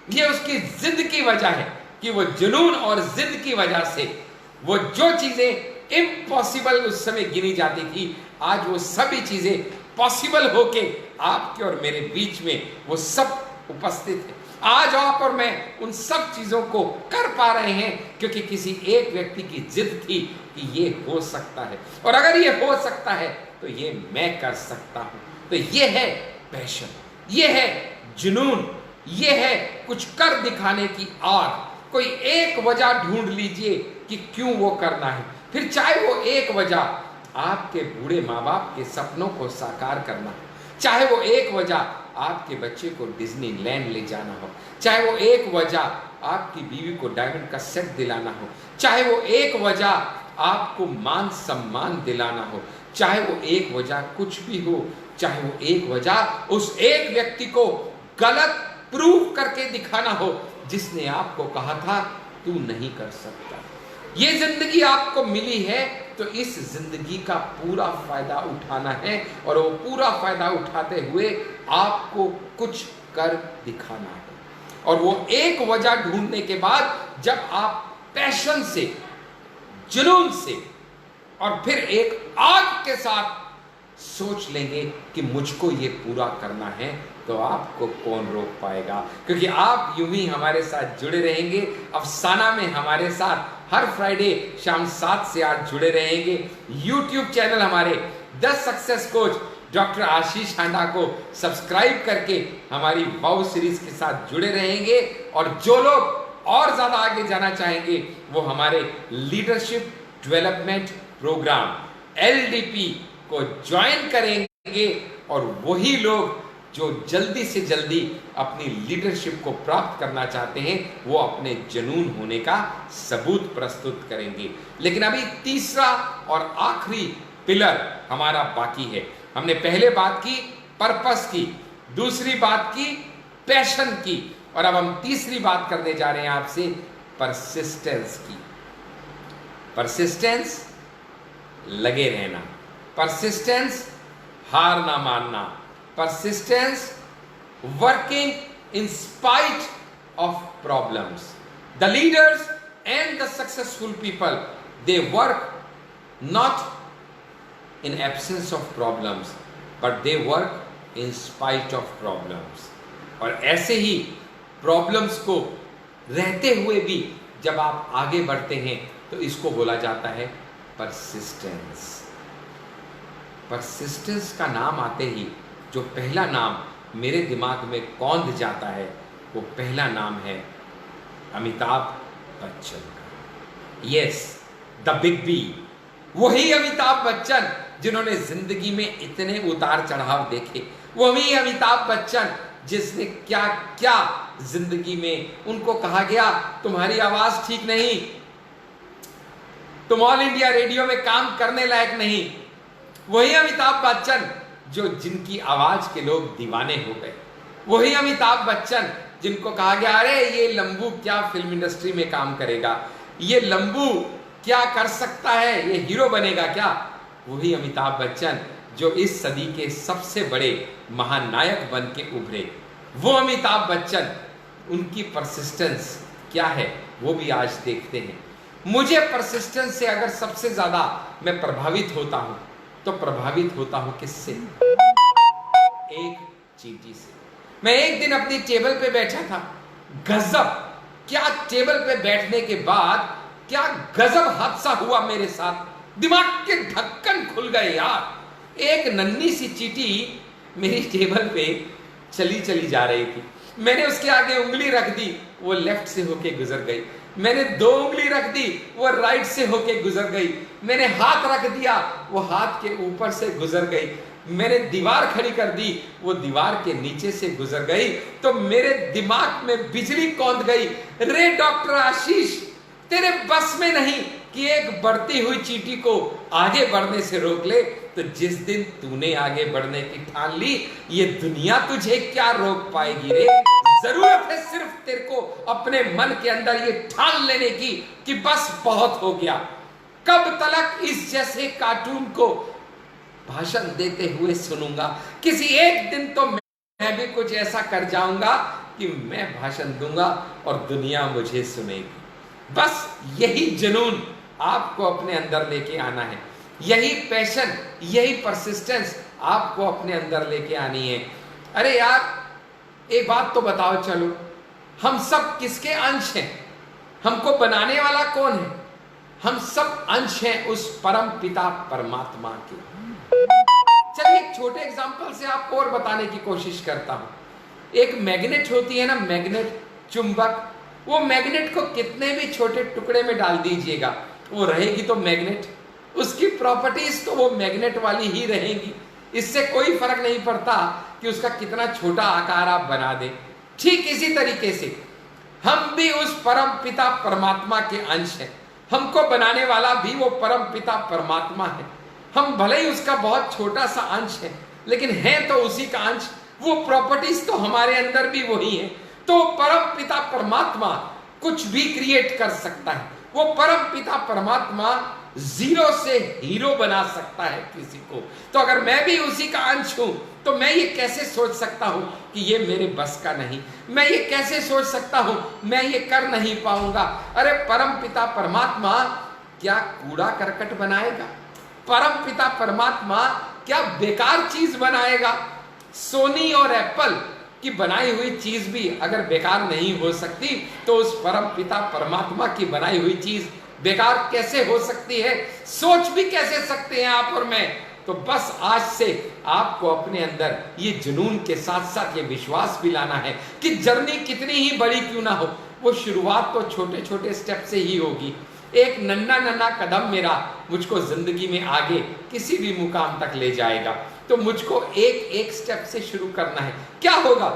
ये उसकी जिद की वजह है कि वो जुनून और जिद की वजह से वो जो चीजें इम्पॉसिबल उस समय गिनी जाती थी, आज वो सभी चीजें पॉसिबल होके आपके और मेरे बीच में वो सब उपस्थित है। आज आप और मैं उन सब चीजों को कर पा रहे हैं क्योंकि किसी एक व्यक्ति की जिद थी कि ये हो सकता है, और अगर ये हो सकता है तो ये मैं कर सकता हूं। तो ये है पैशन, ये है जुनून, ये है कुछ कर दिखाने की आग। कोई एक वजह ढूंढ लीजिए कि क्यों वो करना है। फिर चाहे वो एक वजह आपके बूढ़े माँ बाप के सपनों को साकार करना हो, चाहे वो एक वजह आपके बच्चे को डिज्नीलैंड ले जाना हो, चाहे वो एक वजह आपकी बीवी को डायमंड का सेट दिलाना हो, चाहे वो एक वजह आपको मान सम्मान दिलाना हो, चाहे वो एक वजह कुछ भी हो, चाहे वो एक वजह उस एक व्यक्ति को गलत प्रूव करके दिखाना हो जिसने आपको कहा था तू नहीं कर सकता। ये जिंदगी आपको मिली है तो इस जिंदगी का पूरा फायदा उठाना है, और वो पूरा फायदा उठाते हुए आपको कुछ कर दिखाना है। और वो एक वजह ढूंढने के बाद जब आप पैशन से, जुनून से और फिर एक आग के साथ सोच लेंगे कि मुझको ये पूरा करना है, तो आपको कौन रोक पाएगा? क्योंकि आप यूं ही हमारे साथ जुड़े रहेंगे। अफसाना में हमारे साथ हर फ्राइडे शाम 7 से 8 जुड़े रहेंगे। यूट्यूब चैनल हमारे the success coach doctor Ashish Handa को सब्सक्राइब करके हमारी वाव सीरीज के साथ जुड़े रहेंगे। और जो लोग और ज्यादा आगे जाना चाहेंगे वो हमारे लीडरशिप डेवलपमेंट प्रोग्राम LDP को ज्वाइन करेंगे। और वही लोग जो जल्दी से जल्दी अपनी लीडरशिप को प्राप्त करना चाहते हैं वो अपने जुनून होने का सबूत प्रस्तुत करेंगे। लेकिन अभी तीसरा और आखिरी पिलर हमारा बाकी है। हमने पहले बात की पर्पस की, दूसरी बात की पैशन की, और अब हम तीसरी बात करने जा रहे हैं आपसे परसिस्टेंस की। परसिस्टेंस, लगे रहना। परसिस्टेंस, हार ना मानना। Persistence, working in spite of problems. The leaders and the successful people, they work not in absence of problems but they work in spite of problems। और ऐसे ही प्रॉब्लम्स को रहते हुए भी जब आप आगे बढ़ते हैं तो इसको बोला जाता है परसिस्टेंस। परसिस्टेंस का नाम आते ही जो पहला नाम मेरे दिमाग में कौंध जाता है वो पहला नाम है अमिताभ बच्चन का। Yes, the big B. वही अमिताभ बच्चन जिन्होंने जिंदगी में इतने उतार चढ़ाव देखे, वही अमिताभ बच्चन जिसने क्या क्या जिंदगी में उनको कहा गया तुम्हारी आवाज ठीक नहीं, तुम ऑल इंडिया रेडियो में काम करने लायक नहीं। वही अमिताभ बच्चन जो जिनकी आवाज के लोग दीवाने हो गए। वही अमिताभ बच्चन जिनको कहा गया अरे ये लंबू क्या फिल्म इंडस्ट्री में काम करेगा, ये लंबू क्या कर सकता है, ये हीरो बनेगा क्या। वही अमिताभ बच्चन जो इस सदी के सबसे बड़े महानायक बन के उभरे। वो अमिताभ बच्चन, उनकी परसिस्टेंस क्या है वो भी आज देखते हैं। मुझे परसिस्टेंस से अगर सबसे ज्यादा मैं प्रभावित होता हूं तो प्रभावित होता हूं किससे? एक चींटी से। मैं एक दिन अपनी टेबल पे बैठा था, गजब क्या टेबल पे बैठने के बाद क्या गजब हादसा हुआ मेरे साथ। दिमाग के ढक्कन खुल गए यार। एक नन्ही सी चींटी मेरी टेबल पे चली चली जा रही थी। मैंने उसके आगे उंगली रख दी, वो लेफ्ट से होके गुजर गई। मैंने 2 उंगली रख दी, वो राइट से होके गुजर गई। मैंने हाथ रख दिया, वो हाथ के ऊपर से गुजर गई। मैंने दीवार खड़ी कर दी, वो दीवार के नीचे से गुजर गई। तो मेरे दिमाग में बिजली कौंध गई, रे डॉक्टर आशीष तेरे बस में नहीं कि एक बढ़ती हुई चींटी को आगे बढ़ने से रोक ले। तो जिस दिन तूने आगे बढ़ने की ठान ली, ये दुनिया तुझे क्या रोक पाएगी रे। जरूरत है सिर्फ तेरे को अपने मन के अंदर ये ठान लेने की कि बस बहुत हो गया। कब तलक इस जैसे कार्टून को भाषण देते हुए सुनूंगा। किसी एक दिन तो मैं भी कुछ ऐसा कर जाऊंगा कि मैं भाषण दूंगा और दुनिया मुझे सुनेगी। बस यही जुनून आपको अपने अंदर लेके आना है, यही पैशन, यही परसिस्टेंस आपको अपने अंदर लेके आनी है। अरे यार एक बात तो बताओ, चलो हम सब किसके अंश हैं? हमको बनाने वाला कौन है? हम सब अंश हैं उस परम पिता परमात्मा के। चलिए एक छोटे एग्जांपल से आपको और बताने की कोशिश करता हूं। एक मैग्नेट होती है ना, मैग्नेट, चुंबक। वो मैग्नेट को कितने भी छोटे टुकड़े में डाल दीजिएगा, वो रहेगी तो मैग्नेट। उसकी प्रॉपर्टीज तो वो मैग्नेट वाली ही रहेंगी। इससे कोई फर्क नहीं पड़ता कि उसका कितना छोटा आकार आप बना दें। ठीक इसी तरीके से हम भी उस परम पिता परमात्मा के अंश हैं। हमको बनाने वाला भी वो परम पिता परमात्मा है। हम भले ही उसका बहुत छोटा सा अंश है, लेकिन है तो उसी का अंश। वो प्रॉपर्टीज तो हमारे अंदर भी वही है। तो परम पिता परमात्मा कुछ भी क्रिएट कर सकता है। वो परम पिता परमात्मा जीरो से हीरो बना सकता है किसी को। तो अगर मैं भी उसी का अंश हूं तो मैं ये कैसे सोच सकता हूं कि ये मेरे बस का नहीं, मैं ये कैसे सोच सकता हूं मैं ये कर नहीं पाऊंगा। अरे परम पिता परमात्मा क्या कूड़ा करकट बनाएगा? परम पिता परमात्मा क्या बेकार चीज बनाएगा? सोनी और एप्पल की बनाई हुई चीज भी अगर बेकार नहीं हो सकती तो उस परम पिता परमात्मा की बनाई हुई चीज बेकार कैसे हो सकती है? सोच भी कैसे सकते हैं आप और मैं? तो बस आज से आपको अपने अंदर ये जुनून के साथ साथ ये विश्वास भी लाना है कि जर्नी कितनी ही बड़ी क्यों ना हो, वो शुरुआत तो छोटे छोटे स्टेप से ही होगी। एक नन्हा नन्हा कदम मेरा मुझको जिंदगी में आगे किसी भी मुकाम तक ले जाएगा। तो मुझको एक एक स्टेप से शुरू करना है। क्या होगा?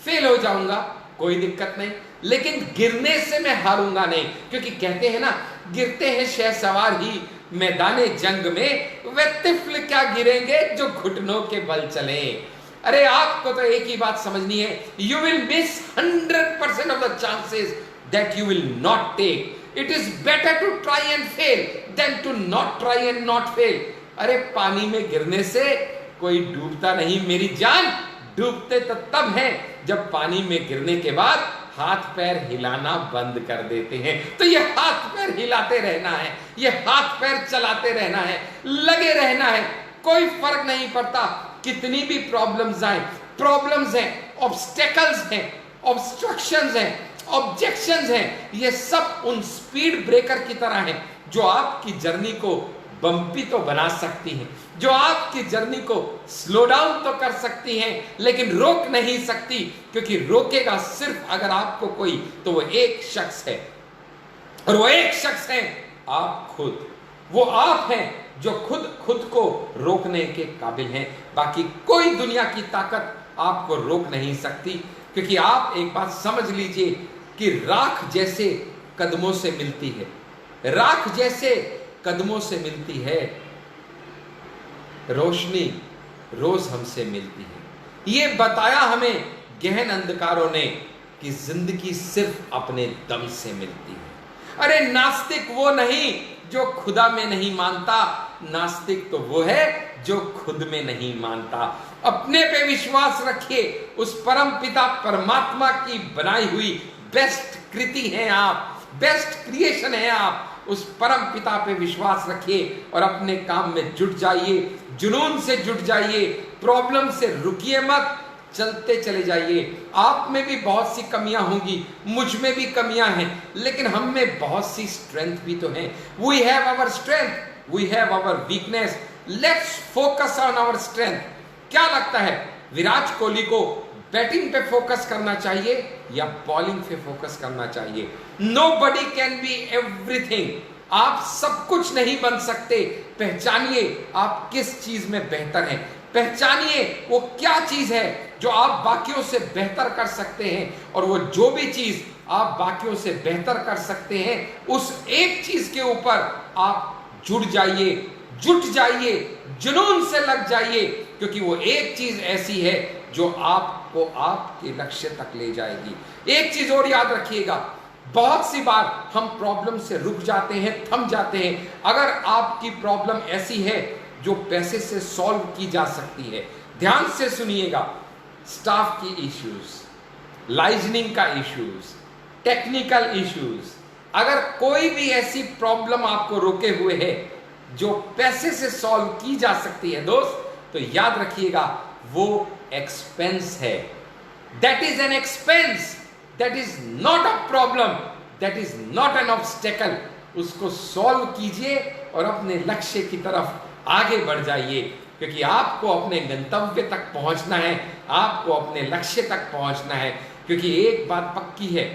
फेल हो जाऊंगा, कोई दिक्कत नहीं, लेकिन गिरने से मैं हारूंगा नहीं, क्योंकि कहते हैं ना, गिरते हैं शहसवार ही मैदाने जंग में, वे तिफल क्या गिरेंगे जो घुटनों के बल चले। अरे आपको तो एक ही बात समझनी है, you will miss 100% of the chances that you will not take. It is better to try and fail than to not try and नॉट फेल। अरे पानी में गिरने से कोई डूबता नहीं मेरी जान, डूबते तो तब हैं जब पानी में गिरने के बाद हाथ पैर हिलाना बंद कर देते हैं। तो ये हाथ पैर हिलाते रहना है, ये हाथ पैर चलाते रहना है, लगे रहना है, कोई फर्क नहीं पड़ता कितनी भी प्रॉब्लम्स आए। प्रॉब्लम्स हैं, ऑब्स्टेकल्स हैं, ऑब्स्ट्रक्शंस हैं, ऑब्जेक्शंस हैं, ये सब उन स्पीड ब्रेकर की तरह हैं जो आपकी जर्नी को बम्पी तो बना सकती हैं, जो आपकी जर्नी को स्लो डाउन तो कर सकती हैं, लेकिन रोक नहीं सकती, क्योंकि रोकेगा सिर्फ अगर आपको कोई, तो वो एक शख्स है, और वो एक शख्स है आप खुद। वो आप हैं जो खुद खुद को रोकने के काबिल हैं। बाकी कोई दुनिया की ताकत आपको रोक नहीं सकती, क्योंकि आप एक बात समझ लीजिए कि राख जैसे कदमों से मिलती है, राख जैसे कदमों से मिलती है, रोशनी रोज हमसे मिलती है। ये बताया हमें गहन अंधकारों ने कि जिंदगी सिर्फ अपने दम से मिलती है। अरे नास्तिक वो नहीं जो खुदा में नहीं मानता, नास्तिक तो वो है जो खुद में नहीं मानता। अपने पे विश्वास रखिए, उस परम पिता परमात्मा की बनाई हुई बेस्ट कृति हैं आप, बेस्ट क्रिएशन है आप। उस परम पिता पे विश्वास रखिए और अपने काम में जुट जाइए, जुनून से जुट जाइए, प्रॉब्लम से रुकिए मत, चलते चले जाइए। आप में भी बहुत सी कमियां होंगी, मुझ में भी कमियां हैं, लेकिन हम में बहुत सी स्ट्रेंथ भी तो है। We have our strength, we have our weakness, let's focus on our strength. क्या लगता है, विराट कोहली को बैटिंग पे फोकस करना चाहिए या बॉलिंग पे फोकस करना चाहिए? Nobody can be everything. आप सब कुछ नहीं बन सकते। पहचानिए आप किस चीज में बेहतर हैं, पहचानिए वो क्या चीज है जो आप बाकियों से बेहतर कर सकते हैं, और वो जो भी चीज आप बाकियों से बेहतर कर सकते हैं, उस एक चीज के ऊपर आप जुट जाइए, जुट जाइए, जुनून से लग जाइए, क्योंकि वो एक चीज ऐसी है जो आपको आपके लक्ष्य तक ले जाएगी। एक चीज और याद रखिएगा, बहुत सी बार हम प्रॉब्लम से रुक जाते हैं, थम जाते हैं। अगर आपकी प्रॉब्लम ऐसी है जो पैसे से सॉल्व की जा सकती है, ध्यान से सुनिएगा, स्टाफ की इश्यूज, लाइजनिंग का इश्यूज, टेक्निकल इश्यूज, अगर कोई भी ऐसी प्रॉब्लम आपको रोके हुए है जो पैसे से सॉल्व की जा सकती है दोस्त, तो याद रखिएगा वो एक्सपेंस है। That is an expense, that is not a problem, that is not an obstacle. उसको सॉल्व कीजिए और अपने लक्ष्य की तरफ आगे बढ़ जाइए, क्योंकि आपको अपने गंतव्य तक पहुंचना है, आपको अपने लक्ष्य तक पहुंचना है। क्योंकि एक बात पक्की है,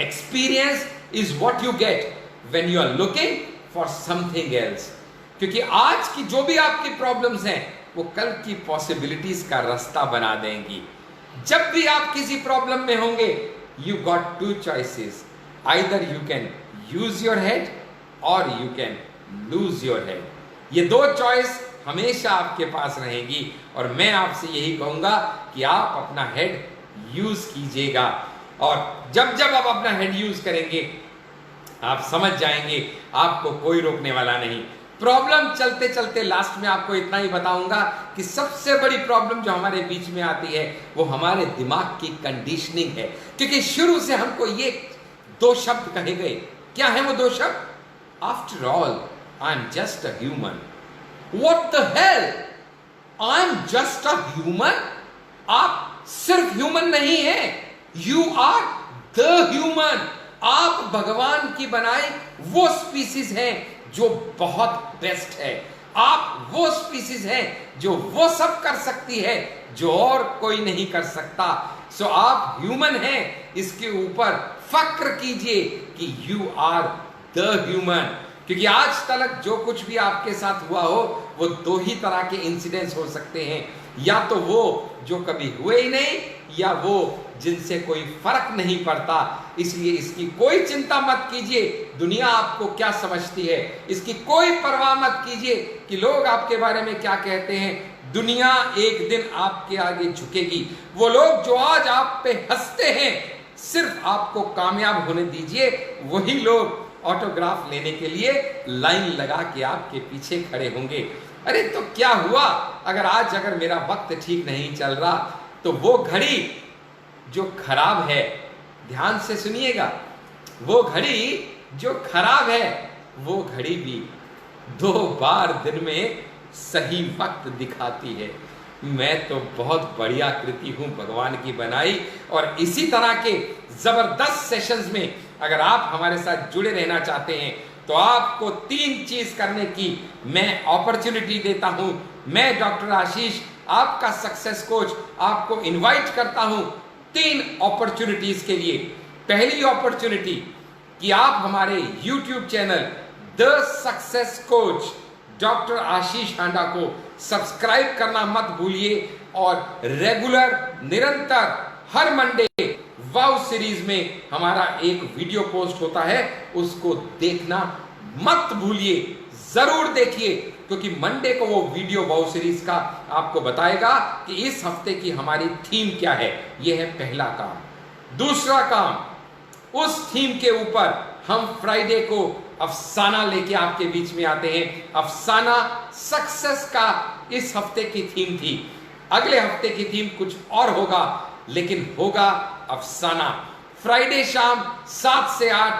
experience is what you get when you are looking for something else. क्योंकि आज की जो भी आपकी प्रॉब्लम्स हैं वो कल की पॉसिबिलिटीज का रास्ता बना देंगी। जब भी आप किसी प्रॉब्लम में होंगे, you got two choices, either you can use your head or you can lose your head. ये दो चॉइस हमेशा आपके पास रहेगी, और मैं आपसे यही कहूंगा कि आप अपना हेड यूज कीजिएगा, और जब जब आप अपना हेड यूज करेंगे आप समझ जाएंगे, आपको कोई रोकने वाला नहीं। प्रॉब्लम चलते चलते लास्ट में आपको इतना ही बताऊंगा कि सबसे बड़ी प्रॉब्लम जो हमारे बीच में आती है वो हमारे दिमाग की कंडीशनिंग है, क्योंकि शुरू से हमको ये दो शब्द कहे गए। क्या है वो दो शब्द? After all I am just a human. What the hell, I am just a human? आप सिर्फ ह्यूमन नहीं है, यू आर द ह्यूमन। आप भगवान की बनाई वो स्पीसीज हैं जो बहुत बेस्ट है। आप वो स्पीसीज हैं जो वो सब कर सकती है जो और कोई नहीं कर सकता। सो आप ह्यूमन हैं, इसके ऊपर फक्र कीजिए कि यू आर द ह्यूमन। क्योंकि आज तक जो कुछ भी आपके साथ हुआ हो वो दो ही तरह के इंसिडेंट्स हो सकते हैं, या तो वो जो कभी हुए ही नहीं, या वो जिनसे कोई फर्क नहीं पड़ता। इसलिए इसकी कोई चिंता मत कीजिए दुनिया आपको क्या समझती है, इसकी कोई परवाह मत कीजिए कि लोग आपके बारे में क्या कहते हैं। दुनिया एक दिन आपके आगे झुकेगी। वो लोग जो आज आप पे हंसते हैं, सिर्फ आपको कामयाब होने दीजिए, वही लोग ऑटोग्राफ लेने के लिए लाइन लगा के आपके पीछे खड़े होंगे। अरे तो क्या हुआ अगर मेरा वक्त ठीक नहीं चल रहा, तो वो घड़ी जो खराब है, ध्यान से सुनिएगा, वो घड़ी जो खराब है वो घड़ी भी 2 बार दिन में सही वक्त दिखाती है। मैं तो बहुत बढ़िया कृति हूं भगवान की बनाई। और इसी तरह के जबरदस्त सेशंस में अगर आप हमारे साथ जुड़े रहना चाहते हैं तो आपको 3 चीज करने की मैं अपॉर्चुनिटी देता हूं। मैं डॉक्टर आशीष, आपका सक्सेस कोच, आपको इनवाइट करता हूं 3 अपॉर्चुनिटीज के लिए। पहली अपॉर्चुनिटी कि आप हमारे YouTube channel the success coach doctor Ashish Handa को सब्सक्राइब करना मत भूलिए, और रेगुलर निरंतर हर मंडे वाव सीरीज में हमारा एक वीडियो पोस्ट होता है, उसको देखना मत भूलिए, जरूर देखिए, क्योंकि मंडे को वो वीडियो वाव सीरीज का आपको बताएगा कि इस हफ्ते की हमारी थीम क्या है। यह है पहला काम। दूसरा काम, उस थीम के ऊपर हम फ्राइडे को अफसाना लेके आपके बीच में आते हैं। अफसाना सक्सेस का इस हफ्ते की थीम थी। अगले हफ्ते की थीम कुछ और होगा, लेकिन होगा अफसाना। फ्राइडे शाम 7 से 8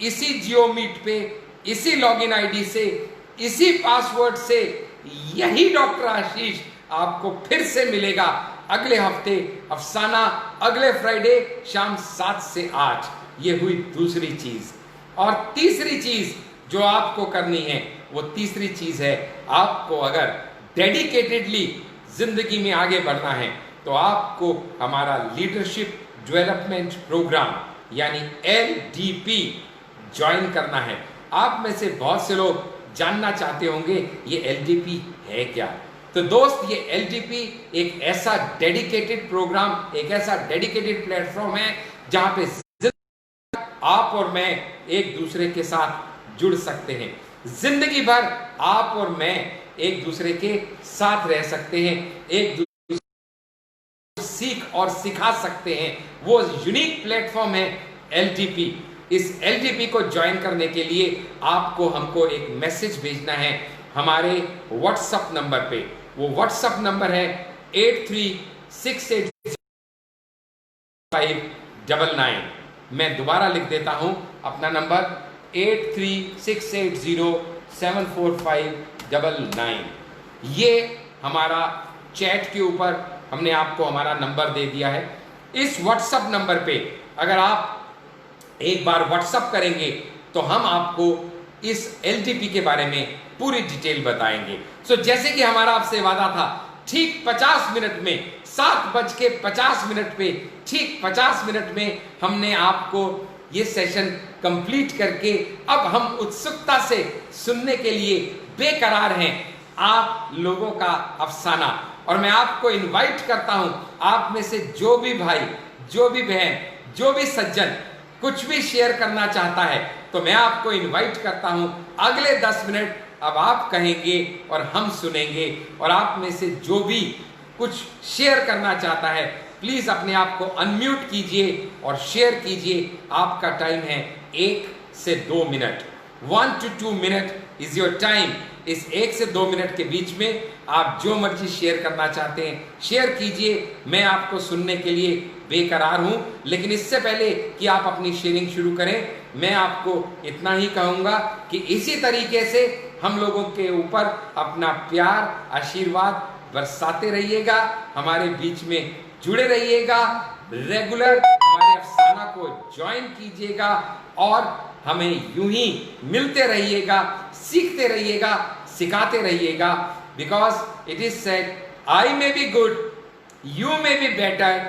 इसी जियो मीट पे, इसी लॉगिन आईडी से, इसी पासवर्ड से, यही डॉक्टर आशीष आपको फिर से मिलेगा। अगले हफ्ते अफसाना, अगले फ्राइडे शाम 7 से 8। ये हुई दूसरी चीज। और तीसरी चीज जो आपको करनी है, वो तीसरी चीज है, आपको अगर डेडिकेटेडली जिंदगी में आगे बढ़ना है तो आपको हमारा लीडरशिप डेवलपमेंट प्रोग्राम यानी LDP ज्वाइन करना है। आप में से बहुत से लोग जानना चाहते होंगे ये LDP है क्या। तो दोस्त, ये LDP एक ऐसा डेडिकेटेड प्रोग्राम, एक ऐसा डेडिकेटेड प्लेटफॉर्म है जहां पे आप और मैं एक दूसरे के साथ जुड़ सकते हैं। जिंदगी भर आप और मैं एक दूसरे के साथ रह सकते हैं, एक दूसरे को सीख और सिखा सकते हैं। वो यूनिक प्लेटफॉर्म है LDP। इस LDP को ज्वाइन करने के लिए आपको हमको एक मैसेज भेजना है हमारे व्हाट्सएप नंबर पे। वो व्हाट्सएप नंबर है 83680599। मैं दोबारा लिख देता हूं अपना नंबर 8368074599। ये हमारा चैट के ऊपर हमने आपको हमारा नंबर दे दिया है। इस व्हाट्सएप नंबर पे अगर आप एक बार व्हाट्सएप करेंगे तो हम आपको इस LDP के बारे में पूरी डिटेल बताएंगे। सो जैसे कि हमारा आपसे वादा था, ठीक 50 मिनट में 7:50 पे, ठीक 50 मिनट में हमने आपको ये सेशन कंप्लीट करके अब हम उत्सुकता से सुनने के लिए बेकरार हैं आप लोगों का अफसाना। और मैं आपको इनवाइट करता हूं, आप में से जो भी भाई, जो भी बहन, जो भी सज्जन कुछ भी शेयर करना चाहता है, तो मैं आपको इनवाइट करता हूं अगले 10 मिनट अब आप कहेंगे और हम सुनेंगे। और आप में से जो भी कुछ शेयर करना चाहता है, प्लीज अपने आप को अनम्यूट कीजिए और शेयर कीजिए। आपका टाइम है 1 से 2 minute, 1 to 2 minute is your time. इस 1 से 2 मिनट के बीच में आप जो मर्जी शेयर करना चाहते हैं शेयर कीजिए। मैं आपको सुनने के लिए बेकरार हूं। लेकिन इससे पहले कि आप अपनी शेयरिंग शुरू करें, मैं आपको इतना ही कहूंगा कि इसी तरीके से हम लोगों के ऊपर अपना प्यार, आशीर्वाद बरसाते रहिएगा, हमारे बीच में जुड़े रहिएगा, रेगुलर हमारे अफसाना को ज्वाइन कीजिएगा और हमें यूं ही मिलते रहिएगा, सीखते रहिएगा, सिखाते रहिएगा। Because it is said, I may be good, you may be better,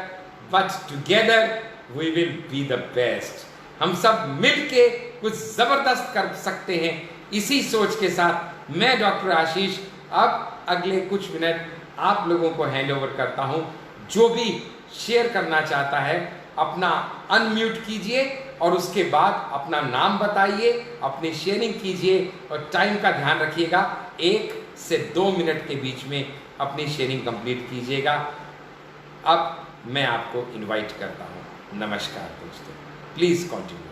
but together we will be the best. हम सब मिलके कुछ जबरदस्त कर सकते हैं। इसी सोच के साथ मैं डॉक्टर आशीष अब अगले कुछ मिनट आप लोगों को हैंड ओवर करता हूं। जो भी शेयर करना चाहता है अपना अनम्यूट कीजिए और उसके बाद अपना नाम बताइए, अपनी शेयरिंग कीजिए और टाइम का ध्यान रखिएगा। 1 से 2 मिनट के बीच में अपनी शेयरिंग कंप्लीट कीजिएगा। अब मैं आपको इनवाइट करता हूं। नमस्कार दोस्तों, प्लीज कंटिन्यू।